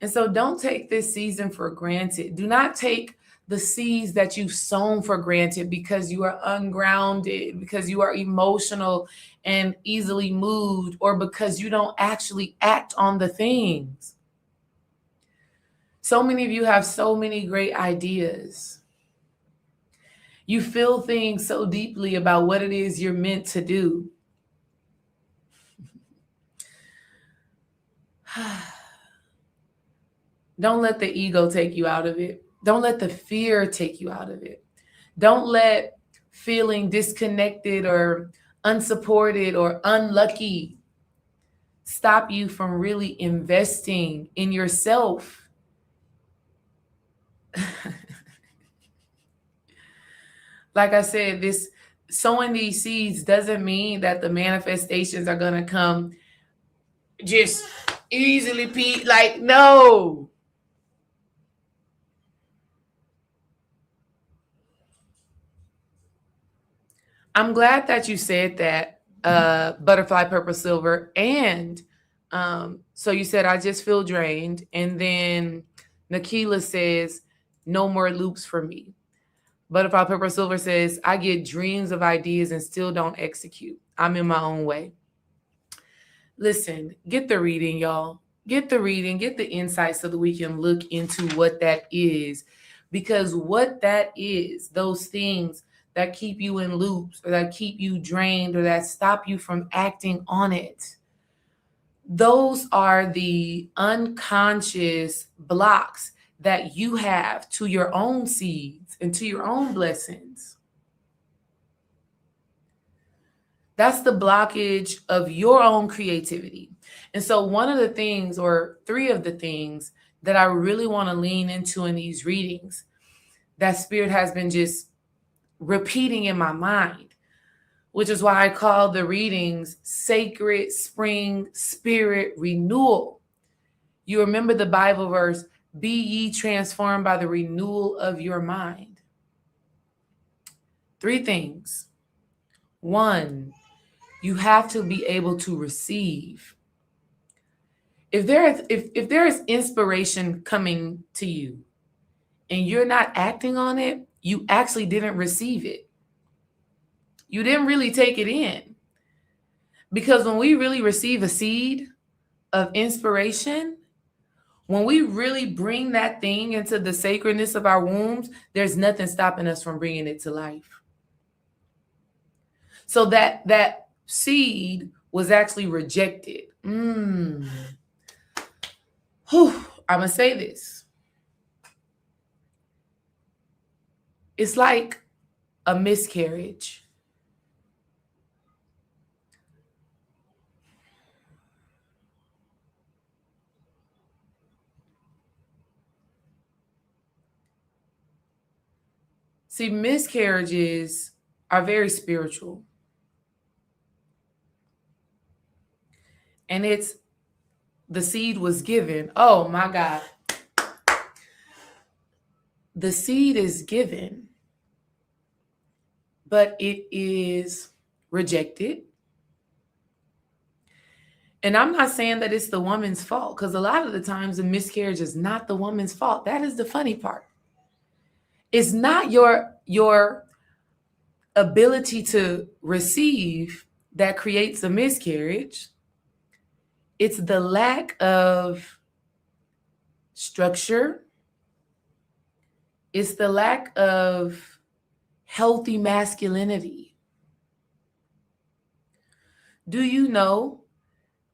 And so don't take this season for granted. Do not take the seeds that you've sown for granted because you are ungrounded, because you are emotional and easily moved, or because you don't actually act on the things. So many of you have so many great ideas. You feel things so deeply about what it is you're meant to do. Don't let the ego take you out of it. Don't let the fear take you out of it. Don't let feeling disconnected or unsupported or unlucky stop you from really investing in yourself. Like I said, this sowing these seeds doesn't mean that the manifestations are going to come just easily. Like, no. I'm glad that you said that, Butterfly Purple Silver. And so you said, I just feel drained. And then Nakila says, no more loops for me. Butterfly Purple Silver says, I get dreams of ideas and still don't execute. I'm in my own way. Listen, get the reading, y'all. Get the reading, get the insight so that we can look into what that is. Because what that is, those things that keep you in loops or that keep you drained or that stop you from acting on it, those are the unconscious blocks that you have to your own seeds and to your own blessings. That's the blockage of your own creativity. And so one of the things, or three of the things that I really want to lean into in these readings that Spirit has been just repeating in my mind, which is why I call the readings Sacred Spring Spirit Renewal. You remember the Bible verse, be ye transformed by the renewal of your mind. Three things. One, you have to be able to receive. If there is inspiration coming to you and you're not acting on it, you actually didn't receive it. You didn't really take it in. Because when we really receive a seed of inspiration, when we really bring that thing into the sacredness of our wombs, there's nothing stopping us from bringing it to life. So that seed was actually rejected. I'm going to say this. It's like a miscarriage. See, miscarriages are very spiritual. And it's the seed was given. Oh my God. The seed is given, but it is rejected. And I'm not saying that it's the woman's fault, because a lot of the times the miscarriage is not the woman's fault. That is the funny part. It's not your ability to receive that creates a miscarriage. It's the lack of structure. It's the lack of healthy masculinity. Do you know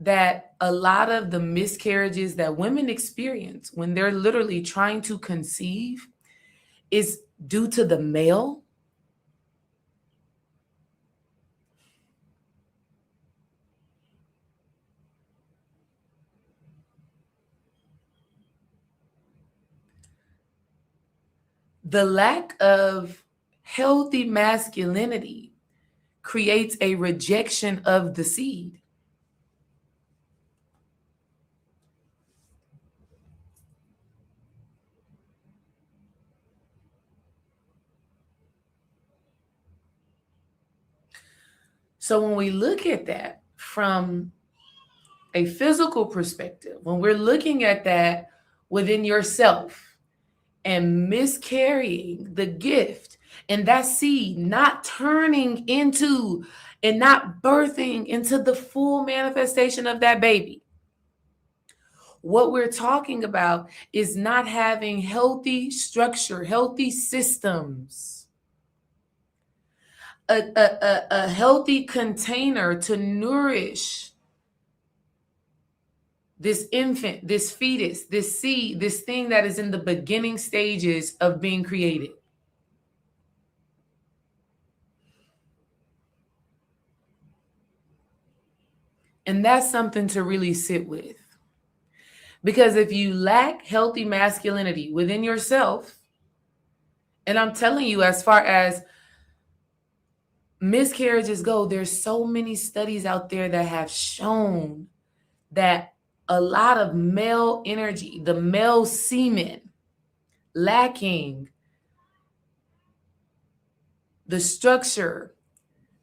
that a lot of the miscarriages that women experience when they're literally trying to conceive is due to the male? The lack of healthy masculinity creates a rejection of the seed. So when we look at that from a physical perspective, when we're looking at that within yourself and miscarrying the gift and that seed not turning into and not birthing into the full manifestation of that baby, what we're talking about is not having healthy structure, healthy systems. A healthy container to nourish this infant, this fetus, this seed, this thing that is in the beginning stages of being created. And that's something to really sit with. Because if you lack healthy masculinity within yourself, and I'm telling you, as far as miscarriages go, there's so many studies out there that have shown that a lot of male energy, the male semen, lacking the structure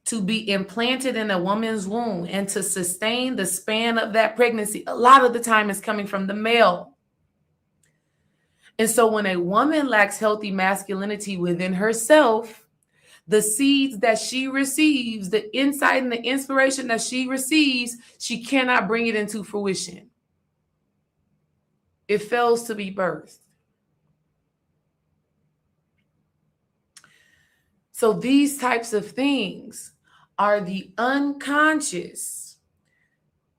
to be implanted in a woman's womb and to sustain the span of that pregnancy, a lot of the time is coming from the male. And so when a woman lacks healthy masculinity within herself, the seeds that she receives, the insight and the inspiration that she receives, she cannot bring it into fruition. It fails to be birthed. So these types of things are the unconscious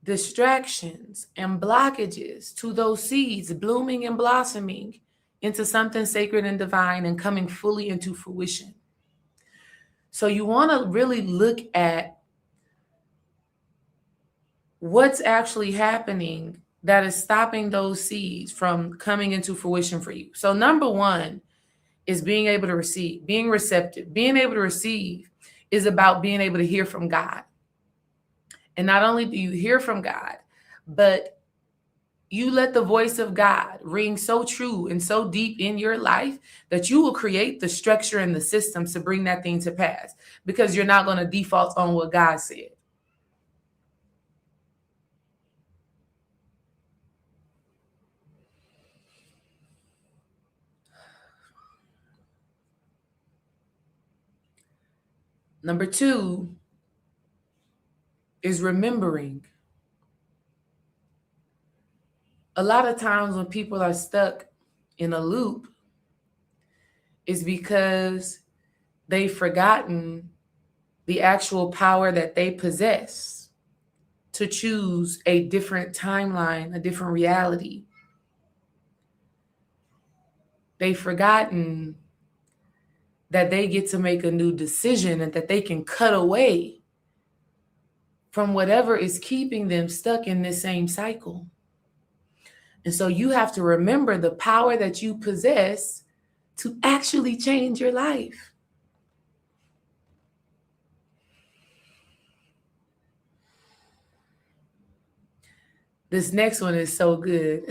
distractions and blockages to those seeds blooming and blossoming into something sacred and divine and coming fully into fruition. So you want to really look at what's actually happening that is stopping those seeds from coming into fruition for you. So number one is being able to receive, being receptive. Being able to receive is about being able to hear from God. And not only do you hear from God, but you let the voice of God ring so true and so deep in your life that you will create the structure and the systems to bring that thing to pass, because you're not going to default on what God said. Number two is remembering. A lot of times when people are stuck in a loop, it's because they've forgotten the actual power that they possess to choose a different timeline, a different reality. They've forgotten that they get to make a new decision and that they can cut away from whatever is keeping them stuck in this same cycle. And so you have to remember the power that you possess to actually change your life. This next one is so good.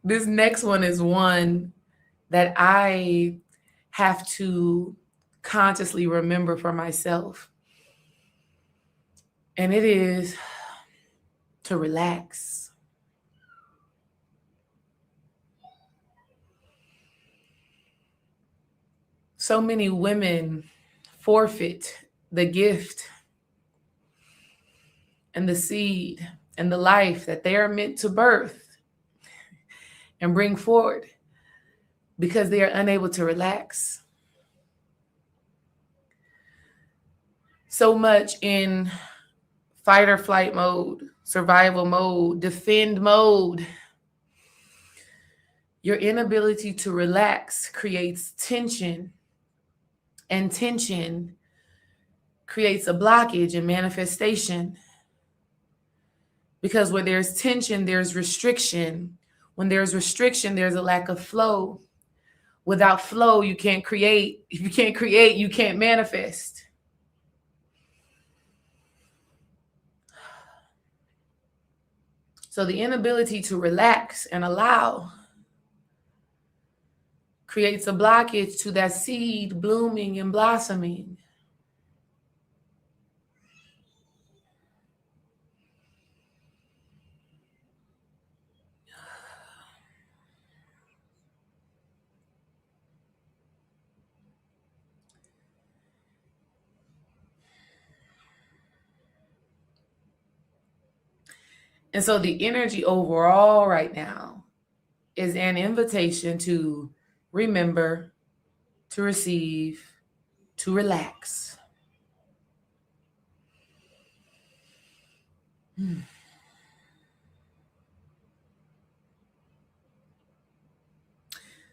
This next one is one that I have to consciously remember for myself. And it is to relax. So many women forfeit the gift and the seed and the life that they are meant to birth and bring forward because they are unable to relax. So much in fight or flight mode, survival mode, defend mode. Your inability to relax creates tension, and tension creates a blockage and manifestation. Because where there's tension, there's restriction. When there's restriction, there's a lack of flow. Without flow, you can't create. If you can't create, you can't manifest. So the inability to relax and allow creates a blockage to that seed blooming and blossoming. And so the energy overall right now is an invitation to remember, to receive, to relax.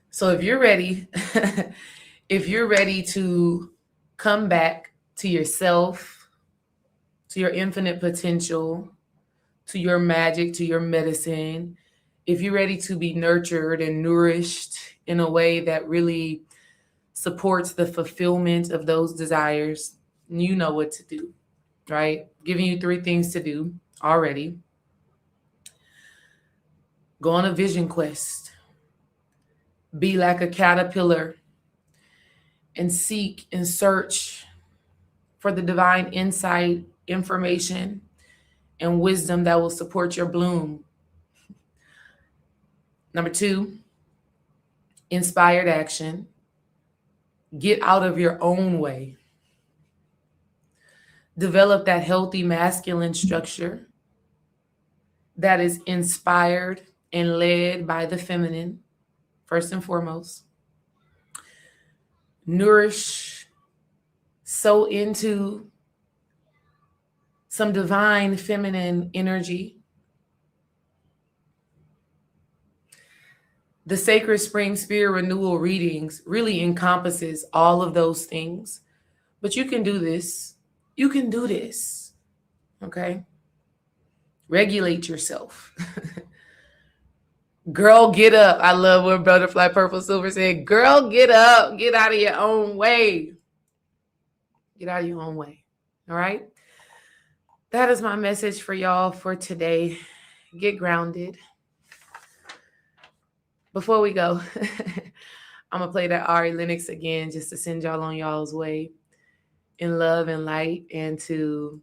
So if you're ready, to come back to yourself, to your infinite potential, to your magic, to your medicine, if you're ready to be nurtured and nourished in a way that really supports the fulfillment of those desires, you know what to do, right? Giving you 3 things to do already. Go on a vision quest. Be like a caterpillar and seek and search for the divine insight, information, and wisdom that will support your bloom. Number 2, inspired action. Get out of your own way. Develop that healthy masculine structure that is inspired and led by the feminine, first and foremost. Nourish, sow into some divine feminine energy. The Sacred Spring Spirit Renewal Readings really encompasses all of those things. But you can do this. You can do this. Okay? Regulate yourself. Girl, get up. I love what Butterfly Purple Silver said. Girl, get up. Get out of your own way. Get out of your own way. All right? That is my message for y'all for today. Get grounded. Before we go, I'm going to play that Ari Lennox again just to send y'all on y'all's way in love and light, and to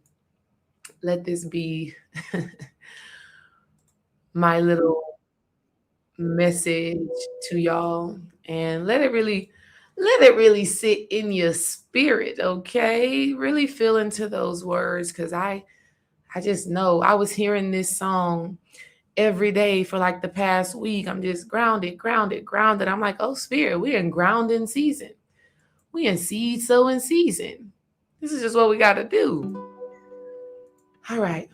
let this be my little message to y'all, and let it really sit in your spirit, okay? Really feel into those words, because I just know I was hearing this song every day for like the past week. I'm just grounded. I'm like, oh, Spirit, we're in grounding season. We in seed sowing season. This is just what we got to do. All right.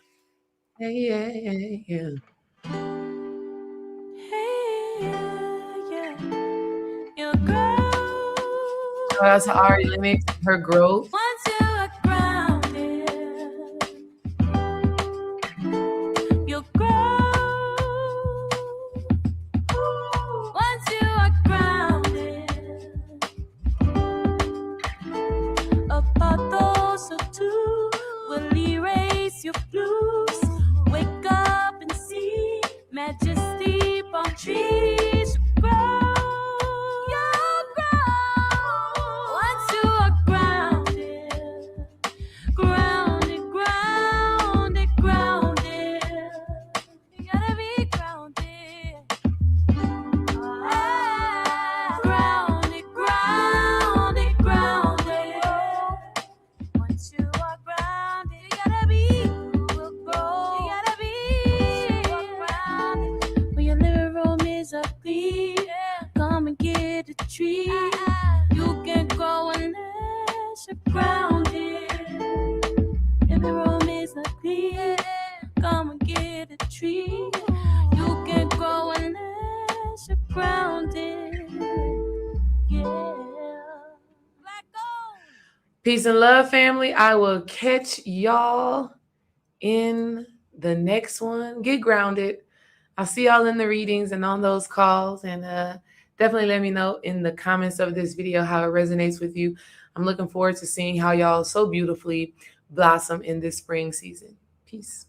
Yeah. Hey, yeah. Your growth. Shout out to Ari Lennox, her growth. Once you are grounded, your growth. come and get a tree. You can't grow unless you're grounded. Yeah. Peace and love, family. I will catch y'all in the next one. Get grounded. I'll see y'all in the readings and on those calls. And definitely let me know in the comments of this video how it resonates with you. I'm looking forward to seeing how y'all so beautifully blossom in this spring season. Peace.